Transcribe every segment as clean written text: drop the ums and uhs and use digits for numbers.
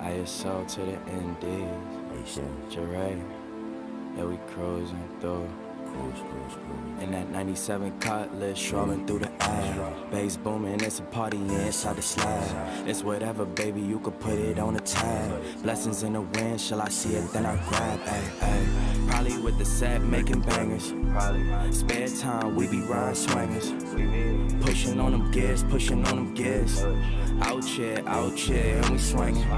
ISO to the NDs. Jeray, yeah, we cruising through. In that 97 Cutlass, strolling through the air. Bass booming, it's a party inside the slab. It's whatever, baby, you could put it on a tab. Blessings in the wind, shall I see it, then I grab. Ay. Probably with the set, making bangers. Spare time, we be ride swingers. Pushing on them gears, pushing on them gears. Out here, and we swinging.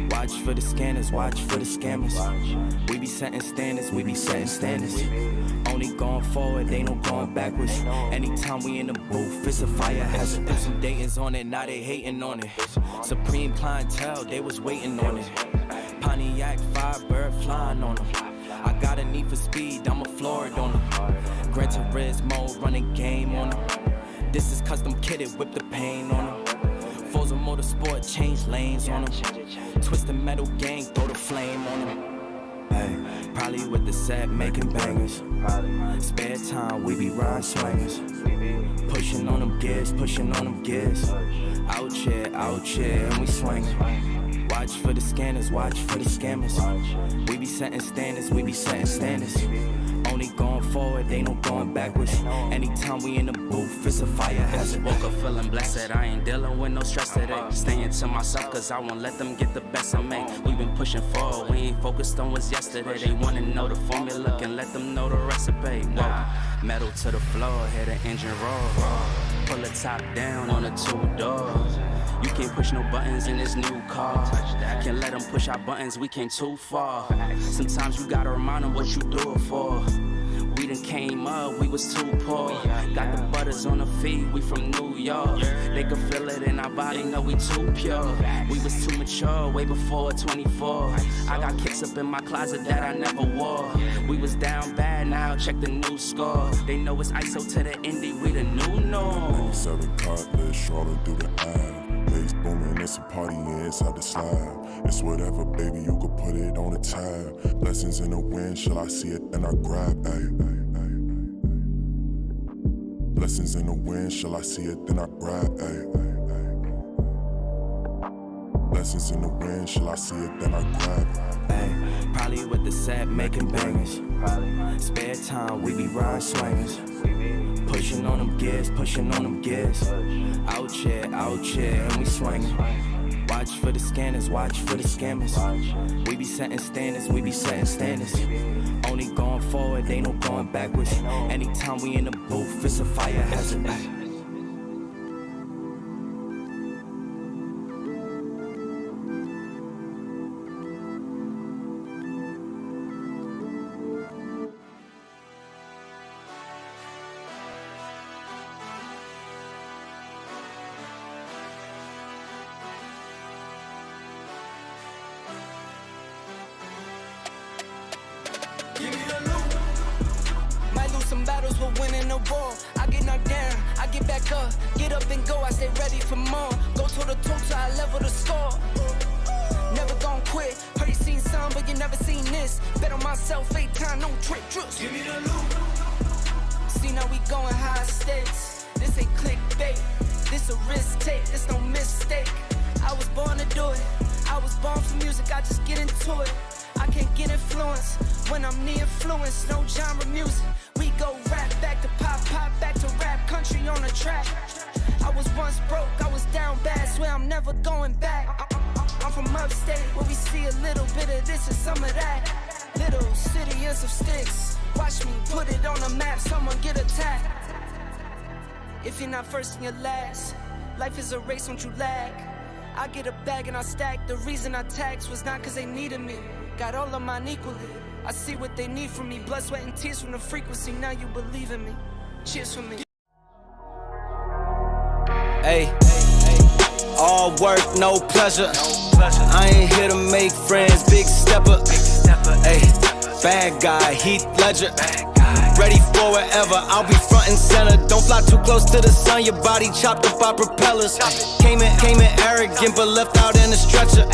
Watch for the scanners, watch for the scammers. We be setting standards, we be setting standards. Only going forward, ain't no going backwards. Anytime we in the booth, it's a fire hazard. Put some datings on it, now they hating on it. Supreme clientele, they was waiting on it. Pontiac, Firebird flying on them. I got a need for speed, I'm a Florida on them. Gran Turismo, running game on them. This is custom kitted, whip the paint on them. Forza Motorsport, change lanes on them. Twist the metal gang, throw the flame on them. Ay, probably with the set, making bangers. Spare time, we be ride swingers. Pushing on them gears, pushing on them gears. Out here, and we swinging. Watch for the scanners, watch for the scammers. We be setting standards, we be setting standards. Only going forward, ain't no going backwards. Anytime we in the booth, it's a fire hazard. Woke up feeling blessed, I ain't dealing with no stress today. Staying to myself, cause I won't let them get the best of me. We been pushing forward, we ain't focused on what's yesterday. They wanna know the formula, can let them know the recipe. Whoa, metal to the floor, hear the engine roar. Pull the top down on the 2 doors. You can't push no buttons in this new car. Can't let them push our buttons, we came too far. Sometimes you gotta remind them what you do it for. We done came up, we was too poor. Got the butters on the feet, we from New York. They could feel it in our body, know we too pure. We was too mature, way before 24. I got kicks up in my closet that I never wore. We was down bad, now check the new score. They know it's ISO to the indie, we the new norm. 97 Cutlass, strolling through the air. Bass booming, it's a party inside the slab. It's whatever, baby, you could put it on a tab. Blessings in the wind, shall I see it, then I grab. Ay. Blessings in the wind, shall I see it, then I grab. Ay. Blessings in the wind, shall I see it, then I grab. Ay, probably with the set, making bangers. Spare time, we be ride swingers. Pushing on them gears, pushing on them gears. Out here, and we swinging. Watch for the scanners, watch for the scammers. We be setting standards, we be setting standards. Only going forward, ain't no going backwards. Anytime we in the booth, it's a fire hazard. Give me the loot. Might lose some battles, but winning the war. I get knocked down, I get back up, get up and go. I stay ready for more. Go to the toe till I level the score. Never gon' quit. Heard you seen some, but you never seen this. Bet on myself 8 times, no trick. Trust. Give me the loot. See now we going high stakes. This ain't clickbait. This a risk take. This no mistake. I was born to do it. I was born for music. I just get into it. I can't get influence when I'm near influence. No genre music. We go rap back to pop, pop back to rap. Country on the track. I was once broke, I was down bad. Swear I'm never going back. I'm from upstate where we see a little bit of this and some of that. Little city and some sticks. Watch me put it on the map. Someone get attacked. If you're not first, you're last. Life is a race, don't you lag. I get a bag and I stack. The reason I taxed was not cause they needed me. Got all of mine equally. I see what they need from me. Blood, sweat, and tears from the frequency. Now you believe in me. Cheers for me. Hey, all work, no pleasure. I ain't here to make friends, big stepper. Hey, bad guy, Heath Ledger. Ready for wherever, I'll be front and center. Don't fly too close to the sun, your body chopped up by propellers. Came in arrogant, but left out in a stretcher.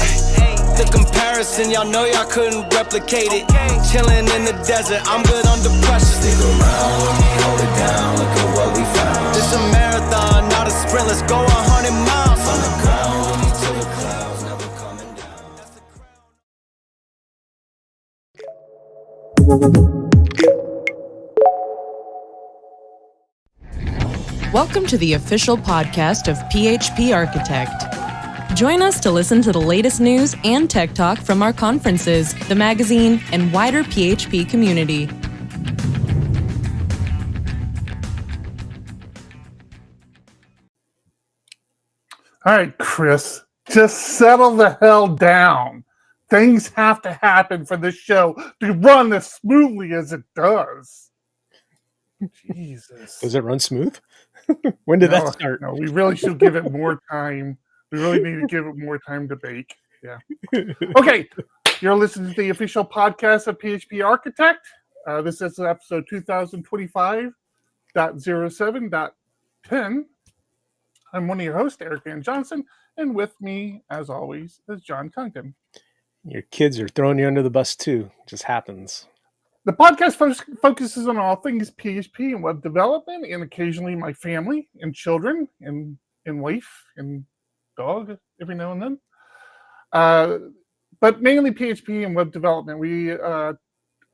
The comparison, y'all know y'all couldn't replicate it. Chilling in the desert, I'm good under pressure. Stick around when we hold it down, look at what we found. This a marathon, not a sprint, let's go 100 miles. From the ground, when we to the clouds, never coming down. Welcome to the official podcast of PHP Architect. Join us to listen to the latest news and tech talk from our conferences, the magazine, and wider PHP community. All right, Chris, just settle the hell down. Things have to happen for this show to run as smoothly as it does. Jesus. Does it run smooth? When did that start? No, we really should give it more time. We really need to give it more time to bake. Yeah. Okay, you're listening to the official podcast of PHP Architect. This is episode 2025.07.10. I'm one of your hosts, Eric Van Johnson, and with me, as always, is John Conkin. Your kids are throwing you under the bus too. It just happens. The podcast focuses on all things PHP and web development, and occasionally my family and children and wife and dog every now and then. But mainly PHP and web development. We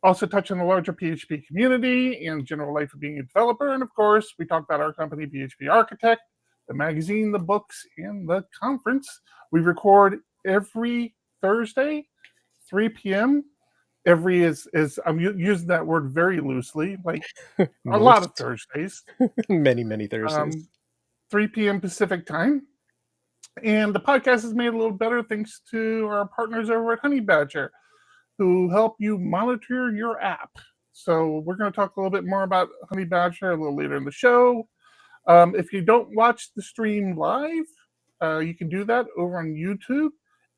also touch on the larger PHP community and general life of being a developer. And of course, we talk about our company, PHP Architect, the magazine, the books, and the conference. We record every Thursday, 3 p.m. Every is I'm using that word very loosely, like a lot of Thursdays. many Thursdays. 3 p.m. Pacific time. And the podcast is made a little better thanks to our partners over at Honey Badger, who help you monitor your app. So we're going to talk a little bit more about Honey Badger a little later in the show. If you don't watch the stream live, you can do that over on YouTube.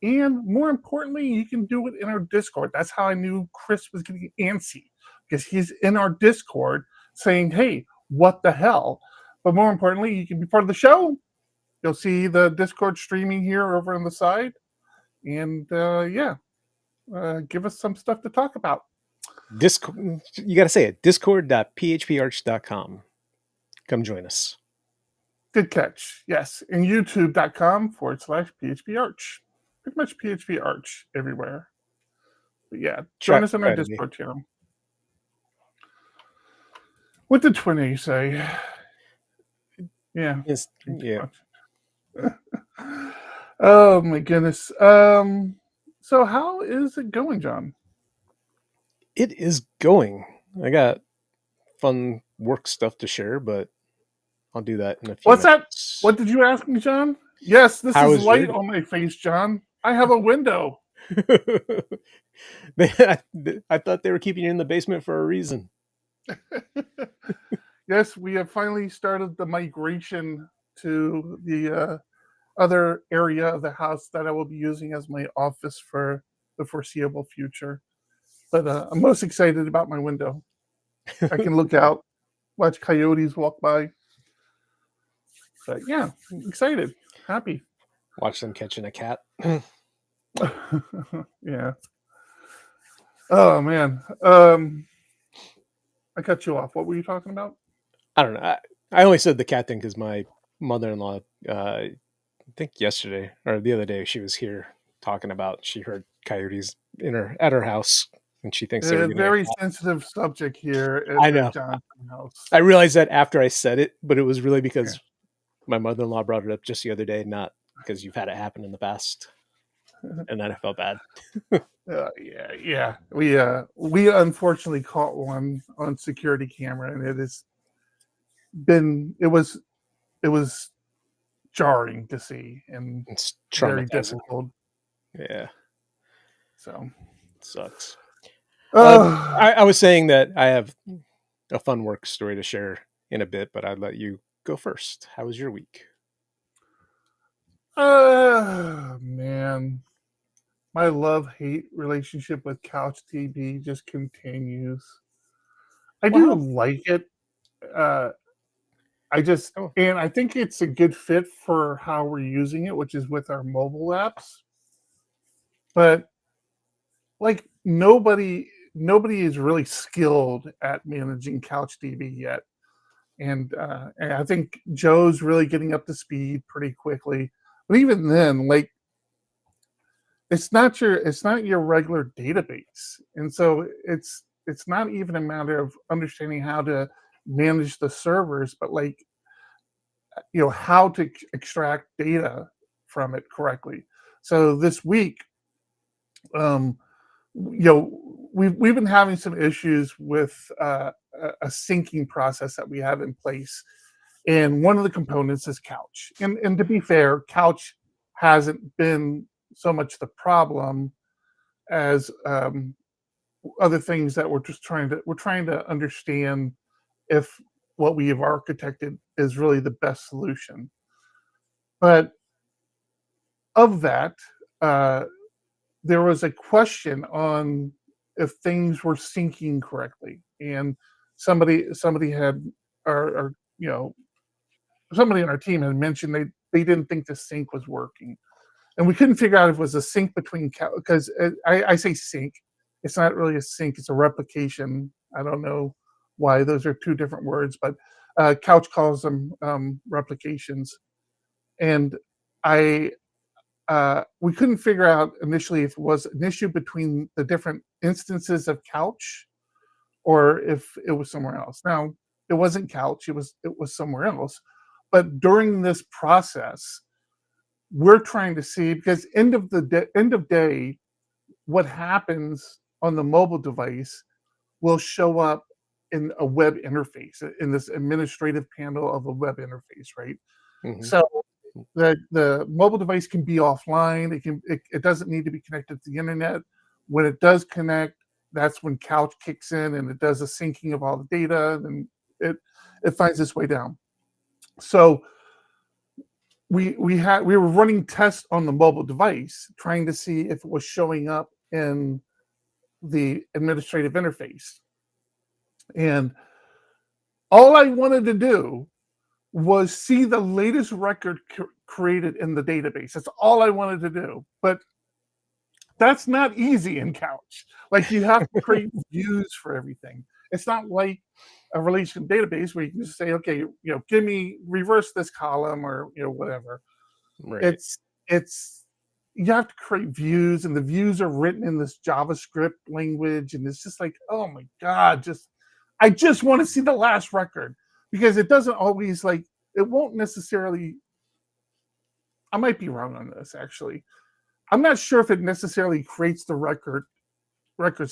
And more importantly, you can do it in our Discord. That's how I knew Chris was getting antsy, because he's in our Discord saying, hey, what the hell? But more importantly, you can be part of the show. You'll see the Discord streaming here over on the side. And give us some stuff to talk about. Discord, you got to say it, discord.phparch.com. Come join us. Good catch. Yes. And youtube.com/PHPArch. Pretty much PHP Arch everywhere. But yeah, join us on our Discord channel. What did Twin A say? Yeah. Yes, yeah. Oh my goodness. So how is it going, John? It is going. I got fun work stuff to share, but I'll do that in a few What's minutes. that? What did you ask me, John? Yes, this How is is light your... on my face, John. I have a window. I thought they were keeping you in the basement for a reason. Yes, we have finally started the migration to the other area of the house that I will be using as my office for the foreseeable future. But I'm most excited about my window. I can look out, watch coyotes walk by. But yeah, excited, happy. Watch them catching a cat. Yeah. Oh man. I cut you off. What were you talking about? I don't know. I only said the cat thing because my mother-in-law, I think yesterday or the other day, she was here talking about she heard coyotes at her house, and she thinks they're a very sensitive subject here at I know. the Johnson house. I realized that after I said it, but it was really because my mother-in-law brought it up just the other day, not because you've had it happen in the past. And then I felt bad. Yeah. We unfortunately caught one on security camera, and it was jarring to see and It's very traumatizing. difficult. Yeah. So It sucks. I was saying that I have a fun work story to share in a bit, but I'd let you go first. How was your week? Man, my love-hate relationship with CouchDB just continues. I do like it. And I think it's a good fit for how we're using it, which is with our mobile apps. But like nobody is really skilled at managing CouchDB yet. And I think Joe's really getting up to speed pretty quickly. But even then, like, it's not your regular database, and so it's not even a matter of understanding how to manage the servers, but like how to extract data from it correctly. So this week, we've been having some issues with a syncing process that we have in place, and one of the components is Couch. And to be fair, Couch hasn't been so much the problem as other things that we're trying to understand if what we have architected is really the best solution. But of that, there was a question on if things were syncing correctly, and somebody had, or somebody on our team had mentioned they didn't think the sync was working, and we couldn't figure out if it was a sync between because I say sync, it's not really a sync, it's a replication. I don't know why those are two different words, but Couch calls them replications, and we couldn't figure out initially if it was an issue between the different instances of Couch or if it was somewhere else. Now, it wasn't Couch, it was somewhere else. But during this process, we're trying to see, because end of day, what happens on the mobile device will show up in a web interface, in this administrative panel of a web interface, right? Mm-hmm. So the mobile device can be offline. It doesn't need to be connected to the internet. When it does connect, that's when Couch kicks in and it does a syncing of all the data, and it finds its way down. So we were running tests on the mobile device, trying to see if it was showing up in the administrative interface. And all I wanted to do was see the latest record created in the database. That's all I wanted to do. But that's not easy in Couch. Like, you have to create views for everything. It's not like a relational database where you can just say, okay, give me, reverse this column, or whatever. Right. It's you have to create views, and the views are written in this JavaScript language, and it's just like, oh my God, I just want to see the last record, because it doesn't always, like, it won't necessarily, I might be wrong on this actually. I'm not sure if it necessarily creates the records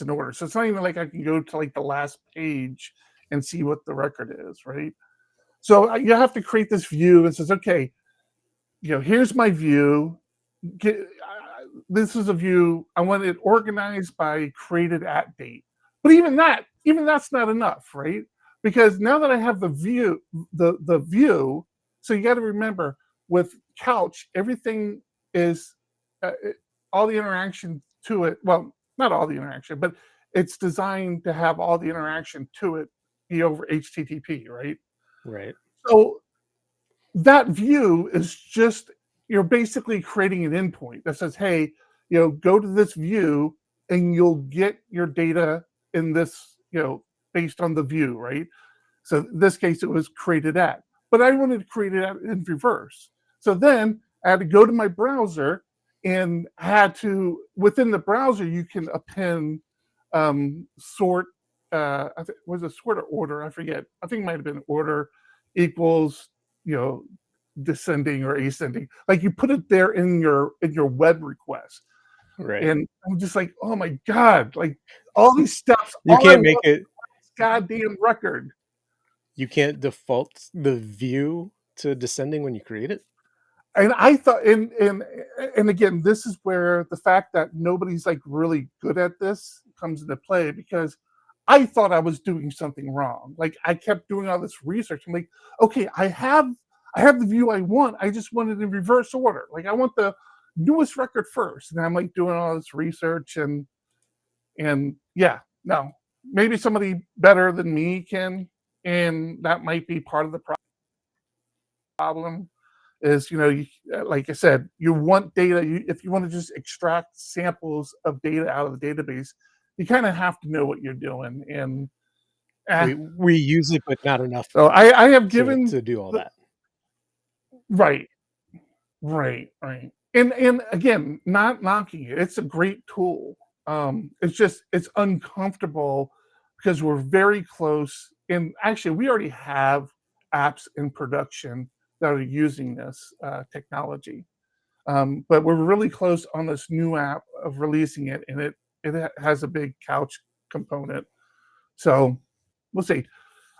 in order. So it's not even like I can go to like the last page and see what the record is, right? So you have to create this view and says, okay, here's my view. This is a view. I want it organized by created at date. But even that's not enough, right? Because now that I have the view, so you got to remember, with Couch, everything is all the interaction to it. Well, not all the interaction, but it's designed to have all the interaction to it be over HTTP, right? Right. So that view is just, you're basically creating an endpoint that says, hey, go to this view and you'll get your data in this, based on the view, right? So in this case, it was created at, but I wanted to create it in reverse. So then I had to go to my browser, and had to, within the browser, you can append sort, was it sort or order? I forget. I think it might have been order equals, descending or ascending. Like, you put it there in your web request. Right. And I'm just like, oh my God, like, all these steps. You can't make it goddamn record. You can't default the view to descending when you create it. And I thought, and again, this is where the fact that nobody's like really good at this comes into play, because I thought I was doing something wrong. Like, I kept doing all this research. I'm like, okay, I have the view I want. I just want it in reverse order. Like, I want the newest record first. And I'm like doing all this research, and yeah, no, maybe somebody better than me can, and that might be part of the problem. Is, like I said, you want data. If you want to just extract samples of data out of the database, you kind of have to know what you're doing. And we use it, but not enough. So I have given to do all that. Right. And again, not knocking it. It's a great tool. It's uncomfortable because we're very close. And actually, we already have apps in production that are using this technology. But we're really close on this new app of releasing it, and it has a big couch component. So we'll see.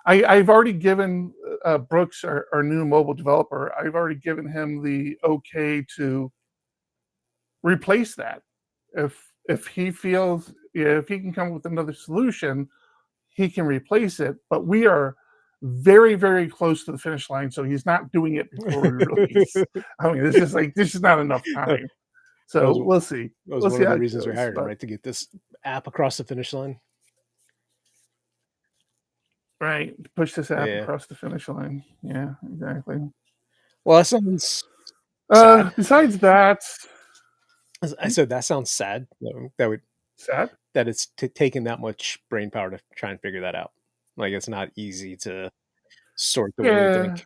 I've already given Brooks, our new mobile developer, I've already given him the okay to replace that. If he feels, if he can come up with another solution, he can replace it. But we are very, very close to the finish line, so he's not doing it before we release. I mean, this is not enough time. So we'll see. That was We'll one see of how the it reasons we goes, hired him, but- right? To get this app across the finish line. Right. Push this app Yeah. across the finish line. Yeah, exactly. Well, that sounds sad. Besides that, I said that sounds sad. That would sad. that it's taking that much brain power to try and figure that out. Like it's not easy to sort the way you Yeah. think.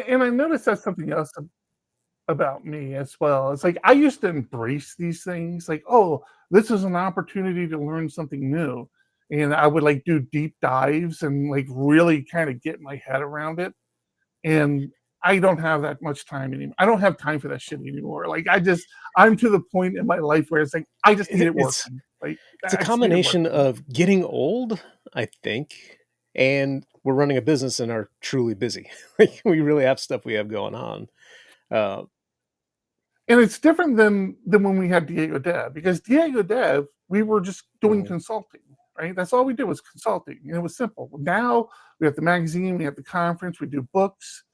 And I noticed that's something else about me as well. It's like I used to embrace these things, like, oh, this is an opportunity to learn something new. And I would like do deep dives and like really kind of get my head around it. And I don't have that much time anymore. I don't have time for that shit anymore. Like I'm to the point in my life where it's like I just need it working. Like It's a combination of getting old, I think, and we're running a business and are truly busy. Like we really have stuff we have going on. And it's different than when we had Diego Dev, because Diego Dev, we were just doing consulting, right? That's all we did was consulting. And it was simple. Now we have the magazine, we have the conference, we do books.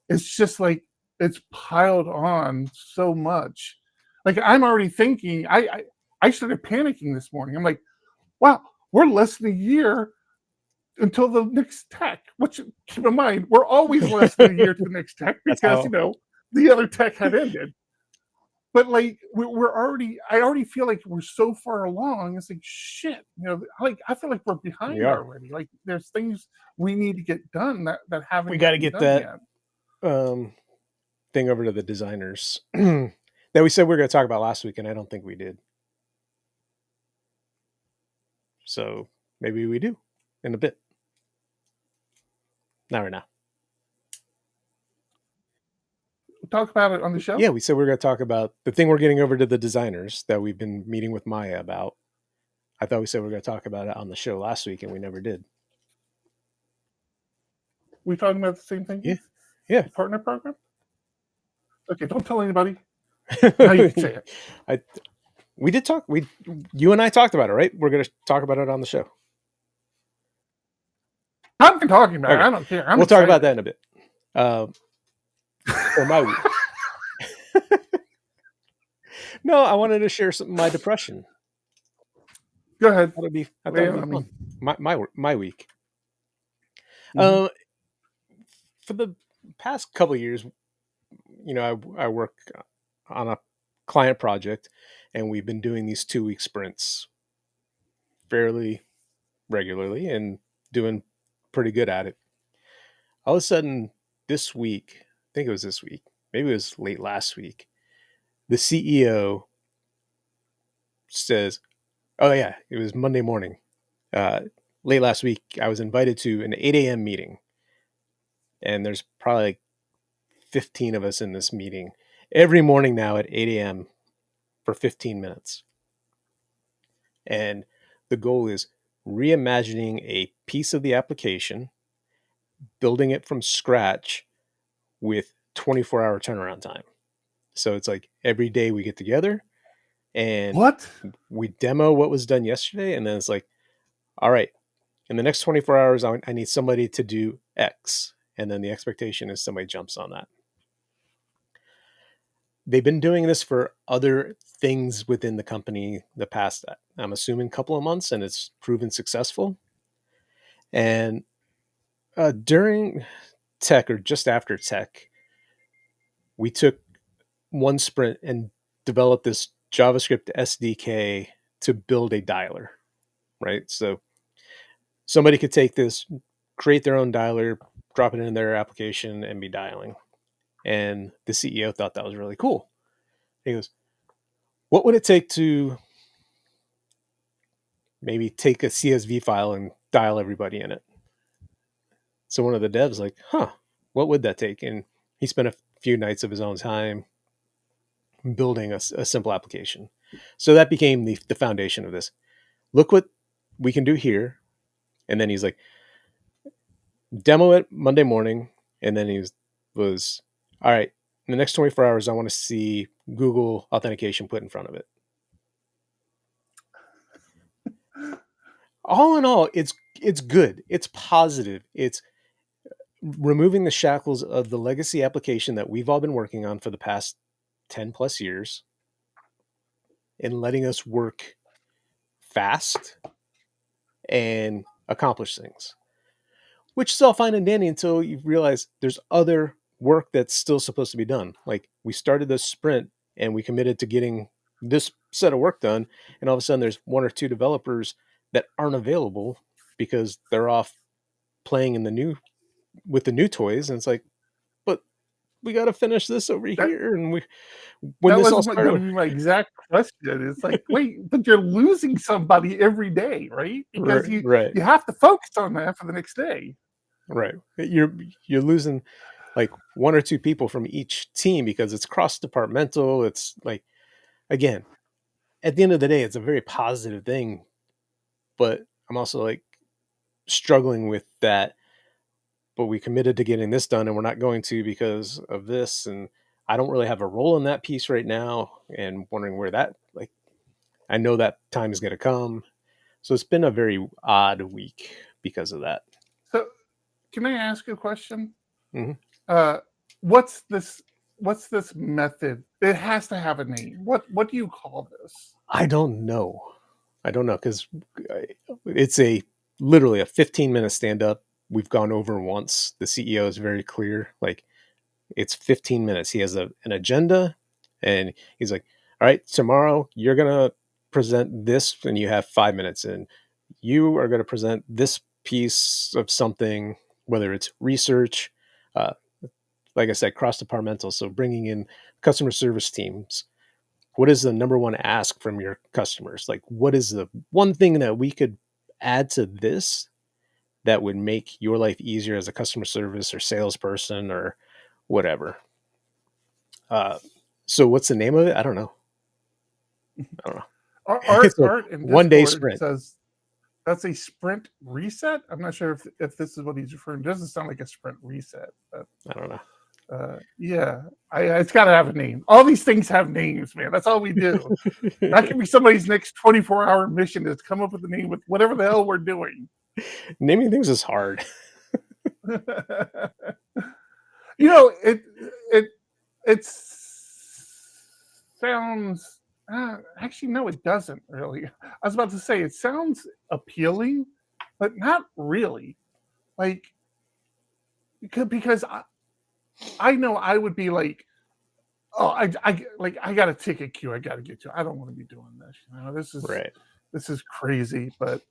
It's just like it's piled on so much. Like I'm already thinking, I started panicking this morning. I'm like, wow, we're less than a year until the next tech. Which keep in mind, we're always less than a year to the next tech because the other tech had ended. But like we're already, I already feel like we're so far along. It's like shit, like I feel like we're behind already. Like there's things we need to get done that haven't. We got to get that yet. thing over to the designers that we said we were going to talk about last week, and I don't think we did. So maybe we do in a bit. Not right now. Talk about it on the show? Yeah, we said we were going to talk about the thing we're getting over to the designers that we've been meeting with Maya about. I thought we said we were going to talk about it on the show last week, and we never did. We talking about the same thing? Yeah. The partner program? Okay, don't tell anybody. Now you can say it. We did talk. You and I talked about it, right? We're going to talk about it on the show. I'm talking about it. I don't care. We'll talk about that in a bit. For my week. No, I wanted to share some of my depression. Go ahead. I thought it'd be fun. My week. Mm-hmm. For the past couple of years, I work on a client project, and we've been doing these 2-week sprints fairly regularly and doing pretty good at it. All of a sudden, this week, I think it was this week, maybe it was late last week, the CEO says, oh yeah, it was Monday morning. Late last week, I was invited to an 8 a.m. meeting. And there's probably like 15 of us in this meeting every morning now at 8 a.m. for 15 minutes. And the goal is reimagining a piece of the application, building it from scratch with 24-hour turnaround time. So it's like every day we get together and we demo what was done yesterday. And then it's like, all right, in the next 24 hours, I need somebody to do X. And then the expectation is somebody jumps on that. They've been doing this for other things within the company the past, I'm assuming, couple of months, and it's proven successful. And during tech, or just after tech, we took one sprint and developed this JavaScript SDK to build a dialer, right? So somebody could take this, create their own dialer, drop it in their application, and be dialing. And the CEO thought that was really cool. He goes, what would it take to maybe take a CSV file and dial everybody in it? So one of the devs like, what would that take? And he spent a few nights of his own time building a simple application. So that became the foundation of this. Look what we can do here. And then he's like, demo it Monday morning. And then he was all right, in the next 24 hours, I want to see Google authentication put in front of it. All in all, it's good. It's positive. It's removing the shackles of the legacy application that we've all been working on for the past 10 plus years and letting us work fast and accomplish things, which is all fine and dandy until you realize there's other work that's still supposed to be done. Like, we started this sprint and we committed to getting this set of work done, and all of a sudden there's one or two developers that aren't available because they're off playing with the new toys, and it's like, but we got to finish this over here. And when this all started, going to be my exact question. It's like, wait, but you're losing somebody every day, right? Because you have to focus on that for the next day. Right. You're losing like one or two people from each team because it's cross-departmental. It's like, again, at the end of the day, it's a very positive thing, but I'm also like struggling with that. But we committed to getting this done and we're not going to because of this. And I don't really have a role in that piece right now, and wondering where that, like, I know that time is going to come. So it's been a very odd week because of that. So can I ask a question? Mm-hmm. What's this method? It has to have a name. What do you call this? I don't know because it's literally a 15-minute stand-up. We've gone over once. The CEO is very clear. Like, it's 15 minutes. He has an agenda, and he's like, all right, tomorrow you're going to present this, and you have 5 minutes, and you are going to present this piece of something, whether it's research, like I said, cross-departmental. So bringing in customer service teams. What is the number one ask from your customers? Like, what is the one thing that we could add to this that would make your life easier as a customer service or salesperson or whatever? So what's the name of it? I don't know. Art in one day Discord sprint says that's a sprint reset. I'm not sure if this is what he's referring to. It doesn't sound like a sprint reset, but I don't know. Yeah, it's got to have a name. All these things have names, man. That's all we do. That could be somebody's next 24-hour mission, is come up with a name with whatever the hell we're doing. Naming things is hard. It sounds actually, no, it doesn't really. I was about to say it sounds appealing, but not really. Like, because I know I would be like, oh, I got a ticket queue I got to get to. I don't want to be doing this. This is crazy, but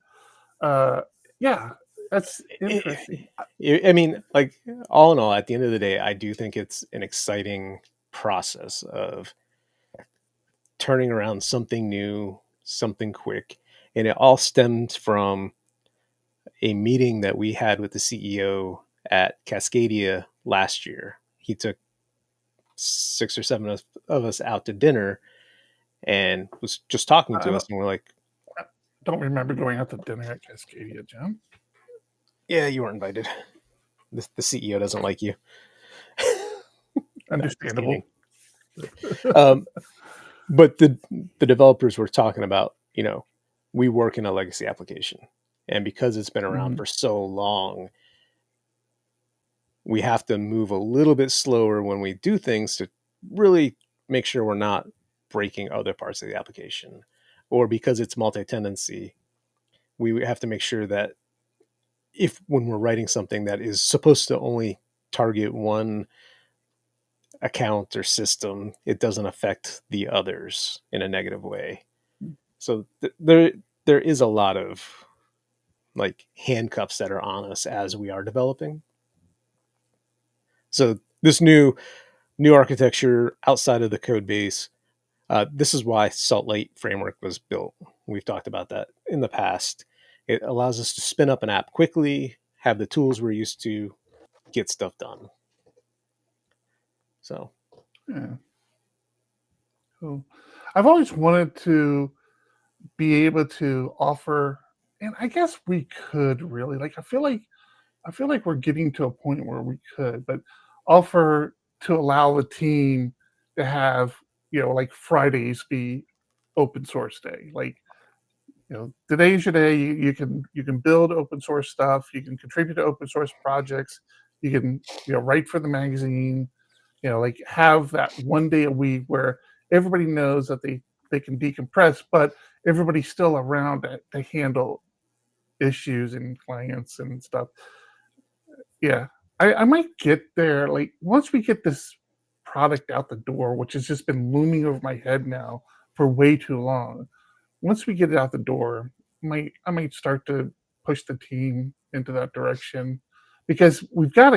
yeah, that's interesting. I mean, like, all in all, at the end of the day, I do think it's an exciting process of turning around something new, something quick. And it all stemmed from a meeting that we had with the CEO at Cascadia last year. He took 6 or 7 of us out to dinner and was just talking to us, and we're like, don't remember going out to dinner at Cascadia, Jim. Yeah, you weren't invited. The CEO doesn't like you. Understandable. But the developers were talking about, we work in a legacy application, and because it's been around for so long, we have to move a little bit slower when we do things to really make sure we're not breaking other parts of the application. Or because it's multi-tenancy, we have to make sure that when we're writing something that is supposed to only target one account or system, it doesn't affect the others in a negative way. So there is a lot of like handcuffs that are on us as we are developing. So this new architecture outside of the code base, this is why Salt Lake Framework was built. We've talked about that in the past. It allows us to spin up an app quickly, have the tools we're used to, get stuff done. So, yeah. Cool. I've always wanted to be able to offer, and I guess we could really, like, I feel like we're getting to a point where we could, but offer to allow the team to have, like Fridays be open source day. Like, today's your day. You can build open source stuff. You can contribute to open source projects. You can, write for the magazine. Like have that one day a week where everybody knows that they can decompress, but everybody's still around to handle issues and clients and stuff. Yeah, I might get there. Like once we get this product out the door, which has just been looming over my head now for way too long. Once we get it out the door, I might start to push the team into that direction because we've got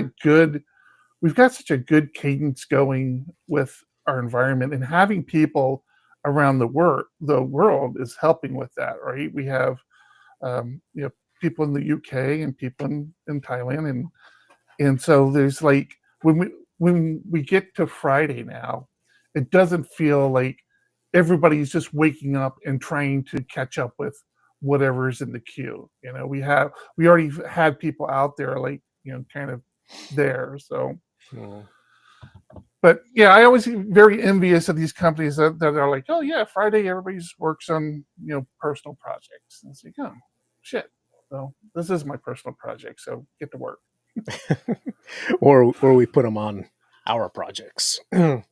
such a good cadence going with our environment, and having people around the world is helping with that, right? We have people in the UK and people in Thailand, and so there's like when we get to Friday now, it doesn't feel like everybody's just waking up and trying to catch up with whatever's in the queue. We already had people out there like kind of there. So, but yeah, I always get very envious of these companies that are like, oh yeah, Friday everybody just works on personal projects. And it's like, oh shit, well this is my personal project, so get to work. or we put them on our projects for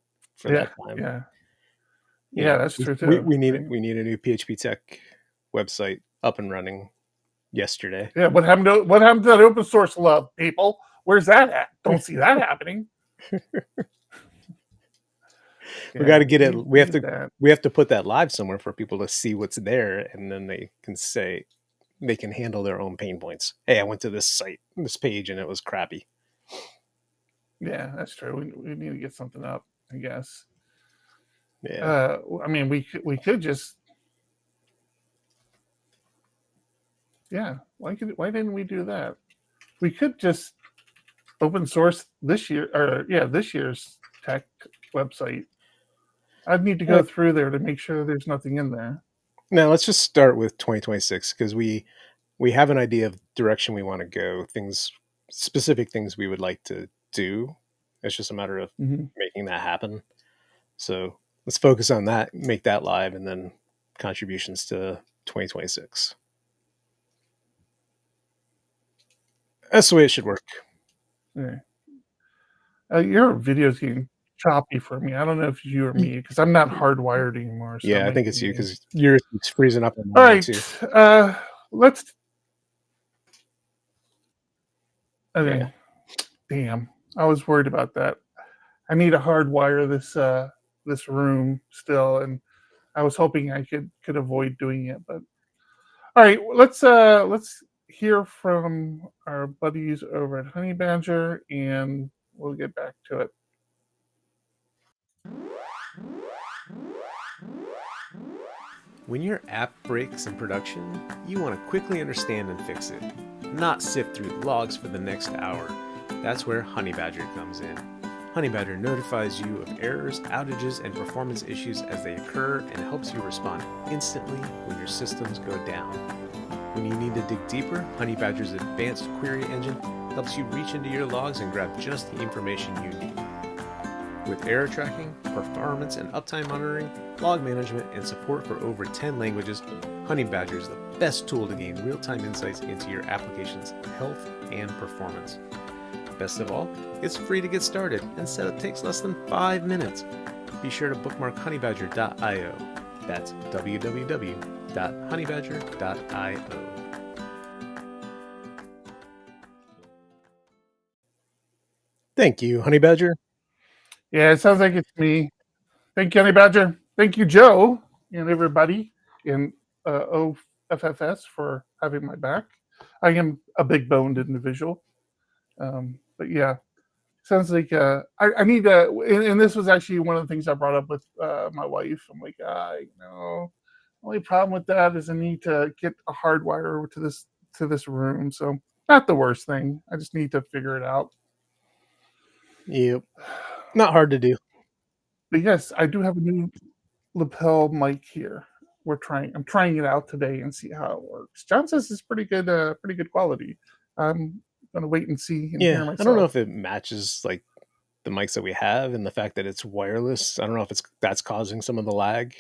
that time. Yeah, that's true too. We need a new PHP Tech website up and running yesterday. Yeah, what happened to that open source love, people? Where's that at? Don't see that happening. We got to get it. We have to put that live somewhere for people to see what's there, and then they can handle their own pain points. Hey, I went to this site, this page, and it was crappy. Yeah, that's true. We need to get something up, I guess. Yeah. I mean, we could just. Yeah, why didn't we do that? We could just open source this year's tech website. I'd need to go through there to make sure there's nothing in there. Now let's just start with 2026 because we have an idea of direction we want to go, specific things we would like to do. It's just a matter of making that happen. So let's focus on that, make that live, and then contributions to 2026. That's the way it should work. Yeah. Your video's getting choppy for me. I don't know if you or me, because I'm not hardwired anymore. So yeah, I think it's you because yours is freezing up. All right, too. Let's. Okay. Yeah. Damn, I was worried about that. I need to hardwire this room still, and I was hoping I could avoid doing it. But all right, let's hear from our buddies over at Honey Badger, and we'll get back to it. When your app breaks in production, you want to quickly understand and fix it, not sift through the logs for the next hour. That's where Honey Badger comes in. Honey Badger notifies you of errors, outages, and performance issues as they occur and helps you respond instantly when your systems go down. When you need to dig deeper, Honey Badger's advanced query engine helps you reach into your logs and grab just the information you need. With error tracking, performance and uptime monitoring, log management, and support for over 10 languages, Honey Badger is the best tool to gain real-time insights into your application's health and performance. Best of all, it's free to get started, and setup takes less than 5 minutes. Be sure to bookmark honeybadger.io. That's www.honeybadger.io. Thank you, Honey Badger. Yeah, it sounds like it's me. Thank you, Honey Badger. Thank you, Joe, and everybody in OFFS for having my back. I am a big-boned individual. But yeah, sounds like I need to, and this was actually one of the things I brought up with my wife. I'm like, only problem with that is I need to get a hardwire over to this room. So not the worst thing. I just need to figure it out. Yep. Not hard to do. But yes, I do have a new lapel mic here. I'm trying it out today and see how it works. John says it's pretty good quality. I'm gonna wait and see and hear Yeah, I don't know myself. if it matches like the mics that we have and the fact that it's wireless. I don't know if that's causing some of the lag,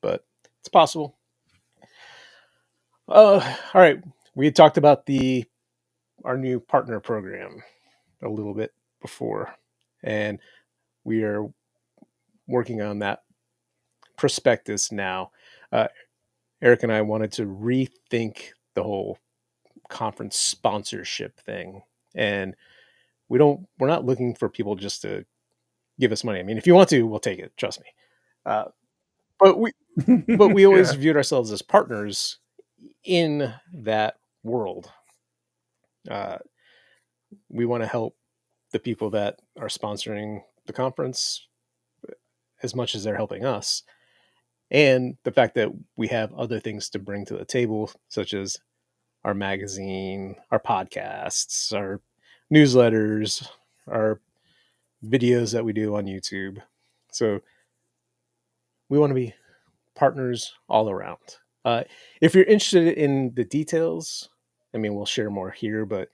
but it's possible. All right. We had talked about our new partner program a little bit before, and we are working on that prospectus now. Eric and I wanted to rethink the whole conference sponsorship thing, and we're not looking for people just to give us money. I mean, if you want to, we'll take it. Trust me. But we always Yeah. viewed ourselves as partners in that world. We want to help the people that are sponsoring the conference as much as they're helping us. And the fact that we have other things to bring to the table, such as our magazine, our podcasts, our newsletters, our videos that we do on YouTube. So we want to be partners all around. If you're interested in the details, I mean, we'll share more here, but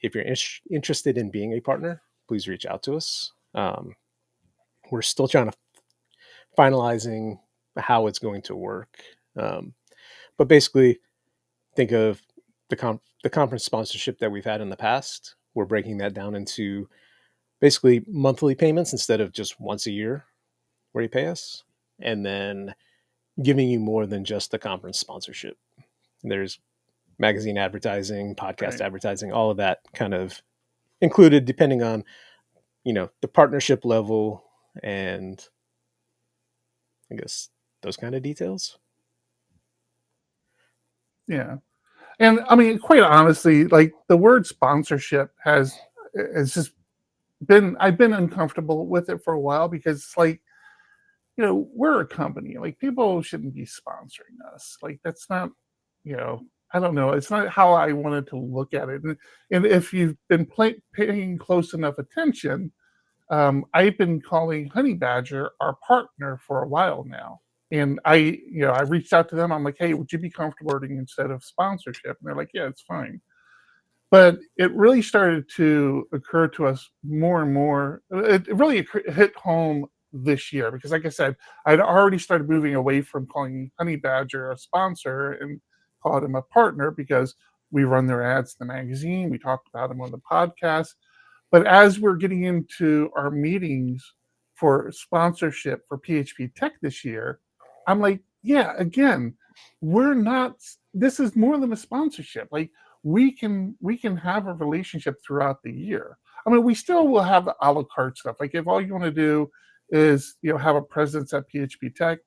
if you're interested in being a partner, please reach out to us. We're still trying to finalizing how it's going to work. But basically, think of the conference sponsorship that we've had in the past. We're breaking that down into basically monthly payments instead of just once a year where you pay us, and then giving you more than just the conference sponsorship. There's magazine advertising, podcast advertising, all of that kind of included depending on, the partnership level and I guess those kind of details. Yeah. And I mean, quite honestly, like the word sponsorship has just I've been uncomfortable with it for a while because it's like, we're a company. Like people shouldn't be sponsoring us. Like that's not, I don't know. It's not how I wanted to look at it. And if you've been paying close enough attention, I've been calling Honey Badger our partner for a while now. And I reached out to them. I'm like, hey, would you be comfortable wording instead of sponsorship? And they're like, yeah, it's fine. But it really started to occur to us more and more. It really hit home this year because, like I said, I'd already started moving away from calling Honey Badger a sponsor and called him a partner because we run their ads in the magazine. We talked about them on the podcast. But as we're getting into our meetings for sponsorship for PHP Tech this year, I'm like, yeah, again, this is more than a sponsorship. Like we can have a relationship throughout the year. I mean, we still will have the a la carte stuff. Like if all you want to do is, have a presence at PHP Tech,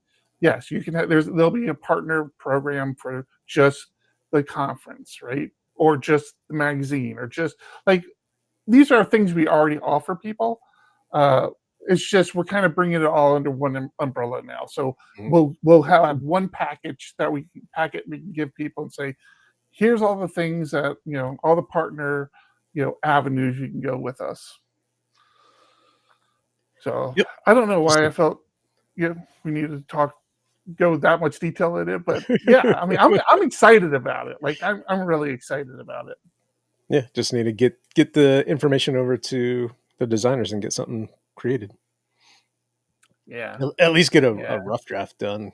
yes, you can there'll be a partner program for just the conference, right? Or just the magazine, or just like, these are things we already offer people. It's just we're kind of bringing it all under one umbrella now. So we'll have one package that we can give people and say, here's all the things that all the partner avenues you can go with us. So I don't know why I felt we needed to go that much detail in it, but yeah, I mean I'm excited about it. Like I'm really excited about it. Yeah, just need to get the information over to the designers and get something created. Yeah. At least get a rough draft done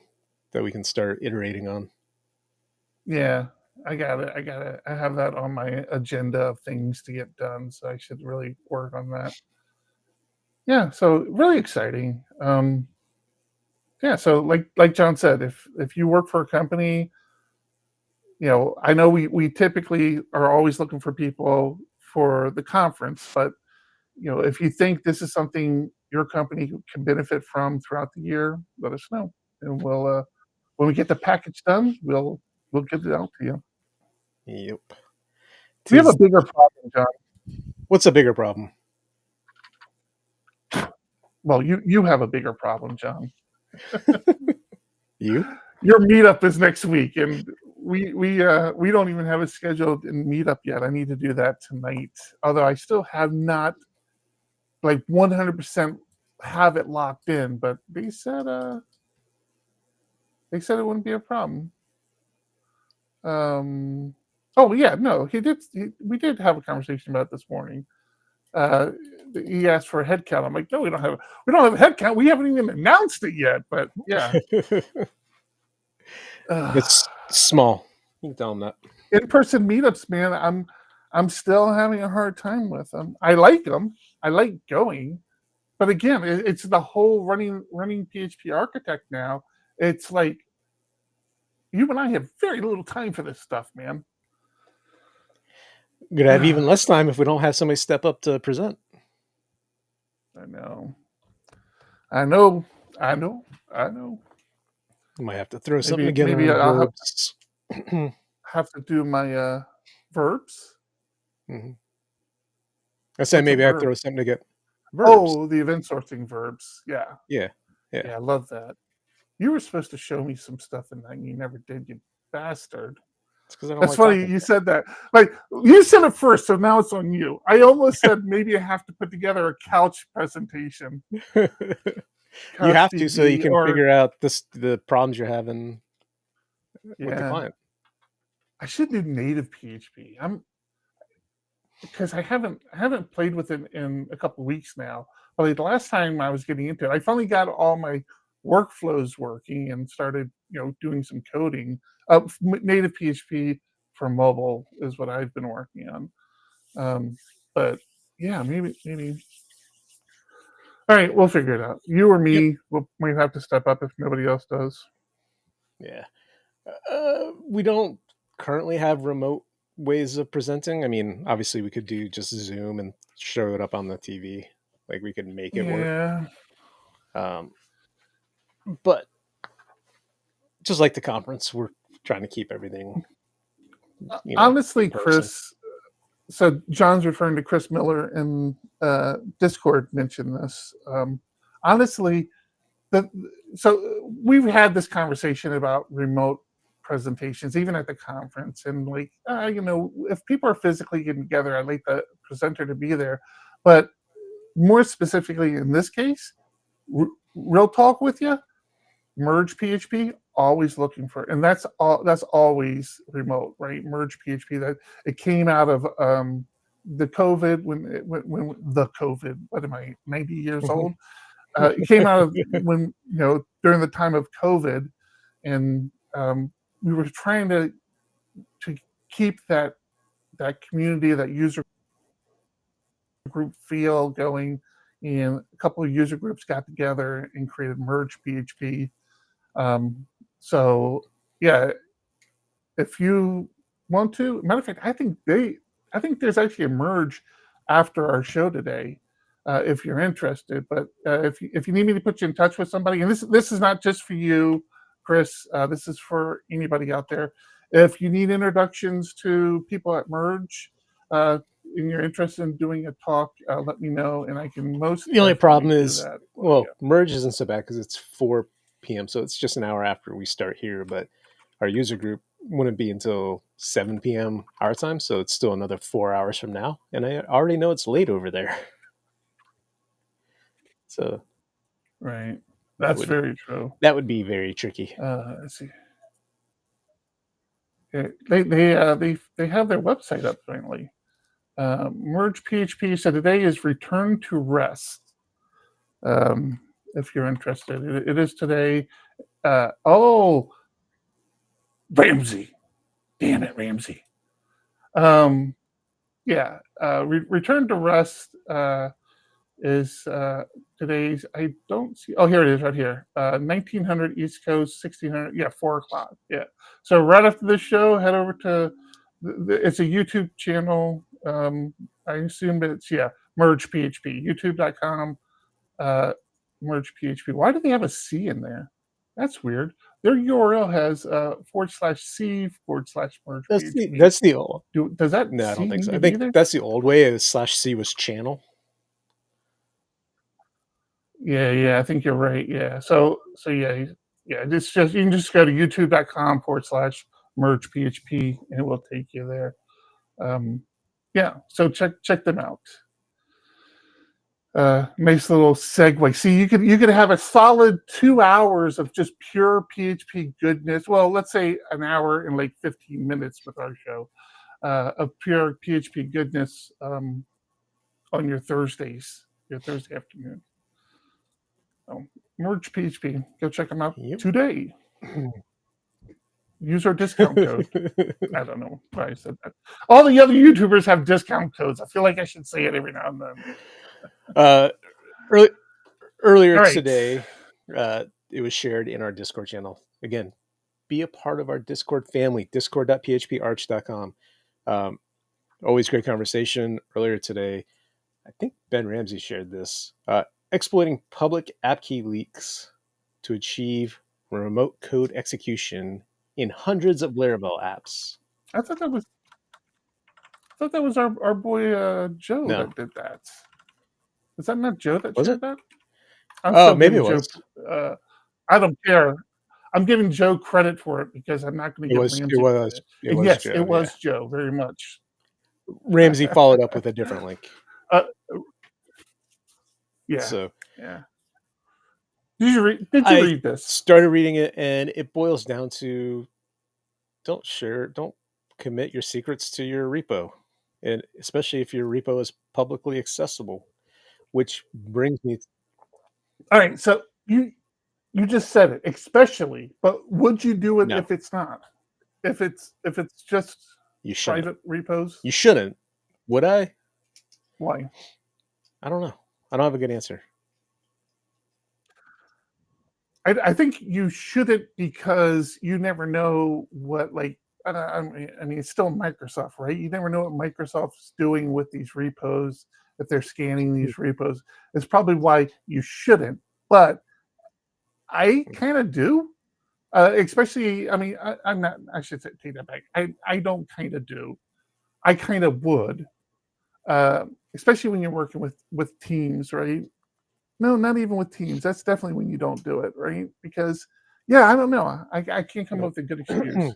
that we can start iterating on. Yeah, I got it. I have that on my agenda of things to get done, so I should really work on that. Yeah, so really exciting. Yeah, so like John said, if you work for a company, I know we typically are always looking for people for the conference, but if you think this is something your company can benefit from throughout the year, let us know, and we'll when we get the package done, we'll get it out to you. Yep. We have a bigger problem, John. What's a bigger problem? Well, you have a bigger problem, John. Your meetup is next week, and we don't even have it scheduled in meetup yet. I need to do that tonight. Although I still have not like 100% have it locked in, but they said it wouldn't be a problem. Oh yeah, no, we did have a conversation about it this morning. He asked for a head count. I'm like, no, we don't have a head count. We haven't even announced it yet. But yeah, It's small. You can tell them that. in-person meetups, man, I'm still having a hard time with them. I like them. I like going, but again, it's the whole running PHP Architect now. It's like you and I have very little time for this stuff, man. We're gonna have even less time if we don't have somebody step up to present. I know. I might have to throw something together. Maybe I'll have to do my verbs. Mm-hmm. I said maybe I'd throw something together. Verbs. Oh, the event sourcing verbs. Yeah, I love that. You were supposed to show me some stuff and you never did, you bastard. That's funny you said that. Like, you said it first, so now it's on you. I almost said maybe I have to put together a couch presentation. You have to, so you can figure out the problems you're having with the client. I should do native PHP. Because I haven't played with it in a couple of weeks now. But like the last time I was getting into it, I finally got all my workflows working and started, doing some coding. Native PHP for mobile is what I've been working on. But yeah, maybe. All right, we'll figure it out. You or me, we might have to step up if nobody else does. Yeah. We don't currently have remote ways of presenting. I mean, obviously we could do just Zoom and show it up on the TV. Like we could make it work. But just like the conference, we're trying to keep everything. Honestly, Chris, so John's referring to Chris Miller in Discord mentioned this. Honestly, so we've had this conversation about remote presentations, even at the conference, and like, if people are physically getting together, I'd like the presenter to be there. But more specifically in this case, real talk with you, Merge PHP, always looking for, and that's always remote, right? Merge PHP, that it came out of the COVID when the COVID. What am I, 90 years old? It came out of when during the time of COVID, and we were trying to keep that community, that user group feel going, and a couple of user groups got together and created Merge PHP. So yeah, if you want to, matter of fact, I think there's actually a Merge after our show today, if you're interested. But if you need me to put you in touch with somebody, and this is not just for you, Chris, this is for anybody out there. If you need introductions to people at Merge, and you're interested in doing a talk, let me know, and I can most. The only problem is, Merge isn't so bad because it's 4 p.m., so it's just an hour after we start here. But our user group wouldn't be until 7 p.m. our time, so it's still another 4 hours from now, and I already know it's late over there. So, right, that's very true. That would be very tricky. Let's see. They have their website up finally. Merge PHP. So today is Return to Rest. If you're interested, it is today. Ramsey, damn it, Ramsey. Return to Rest is today's. I don't see. Oh, here it is, right here. 1900 East Coast, 1600. Yeah, 4 o'clock. Yeah. So right after this show, head over to. It's a YouTube channel. I assume that it's Merge PHP. YouTube.com. Merge PHP. Why do they have a C in there? That's weird. Their URL has /C/merge. That's the old. Does that? No, I don't think so. I think that's the old way. /C was channel. Yeah. I think you're right. Yeah. So yeah. It's just you can just go to youtube.com/merge PHP and it will take you there. So check them out. Nice little segue. See, you could have a solid 2 hours of just pure PHP goodness. Well, let's say an hour and like 15 minutes with our show of pure PHP goodness on your Thursday afternoon. Merge PHP. Go check them out today. Use our discount code. I don't know why I said that. All the other YouTubers have discount codes. I feel like I should say it every now and then. Earlier today, it was shared in our Discord channel. Again, be a part of our Discord family, discord.phparch.com. Always great conversation. Earlier today, I think Ben Ramsey shared this. Exploiting public app key leaks to achieve remote code execution in hundreds of Laravel apps. I thought that was our boy Joe that did that. Is that not Joe that shared that? Maybe it was. I don't care. I'm giving Joe credit for it because I'm not going to give Ramsey credit. Yes, it was Joe, very much. Ramsey followed up with a different link. Yeah. So yeah. Did you read this? Started reading it, and it boils down to don't commit your secrets to your repo, and especially if your repo is publicly accessible. Which brings me. All right, so you just said it, especially, but would you do it if it's not? If it's just private repos? You shouldn't. Would I? Why? I don't know. I don't have a good answer. I think you shouldn't because you never know what, like, I mean, it's still Microsoft, right? You never know what Microsoft's doing with these repos, if they're scanning these repos. It's probably why you shouldn't, but I kind of do. Especially, I mean, I'm not, I should take that back. I don't kind of do. I kind of would, especially when you're working with teams, right? No, not even with teams. That's definitely when you don't do it, right? Because, I don't know. I can't come up with a good excuse.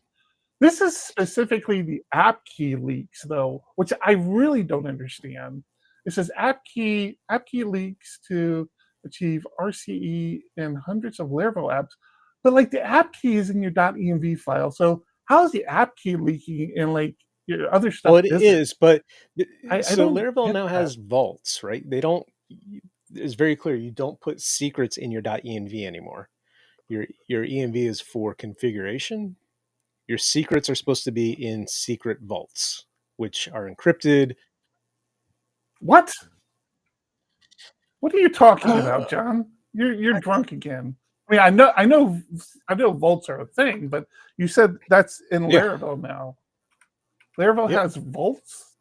This is specifically the app key leaks, though, which I really don't understand. It says app key leaks to achieve RCE in hundreds of Laravel apps, but like the app key is in your .env file. So how is the app key leaking in like your other stuff? Well, it is, but so Laravel now has vaults, right? They don't. It's very clear you don't put secrets in your .env anymore. Your env is for configuration. Your secrets are supposed to be in secret vaults, which are encrypted. What? What are you talking about, John? You're drunk again. I mean, I know vaults are a thing, but you said that's in Laravel now. Laravel has vaults?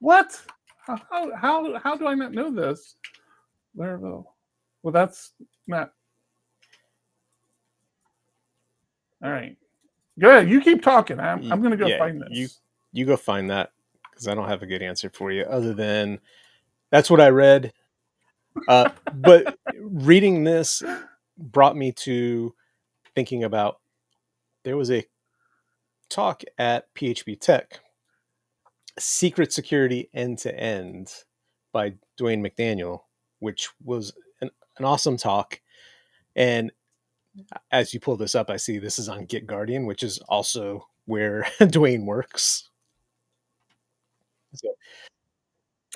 What? How do I not know this? Laravel. Well, that's not. All right. Go ahead. You keep talking. I'm going to go find this. You go find that because I don't have a good answer for you other than that's what I read. But reading this brought me to thinking about there was a talk at PHP Tech, Secret Security End to End by Dwayne McDaniel, which was an awesome talk. And as you pull this up, I see this is on GitGuardian, which is also where Dwayne works.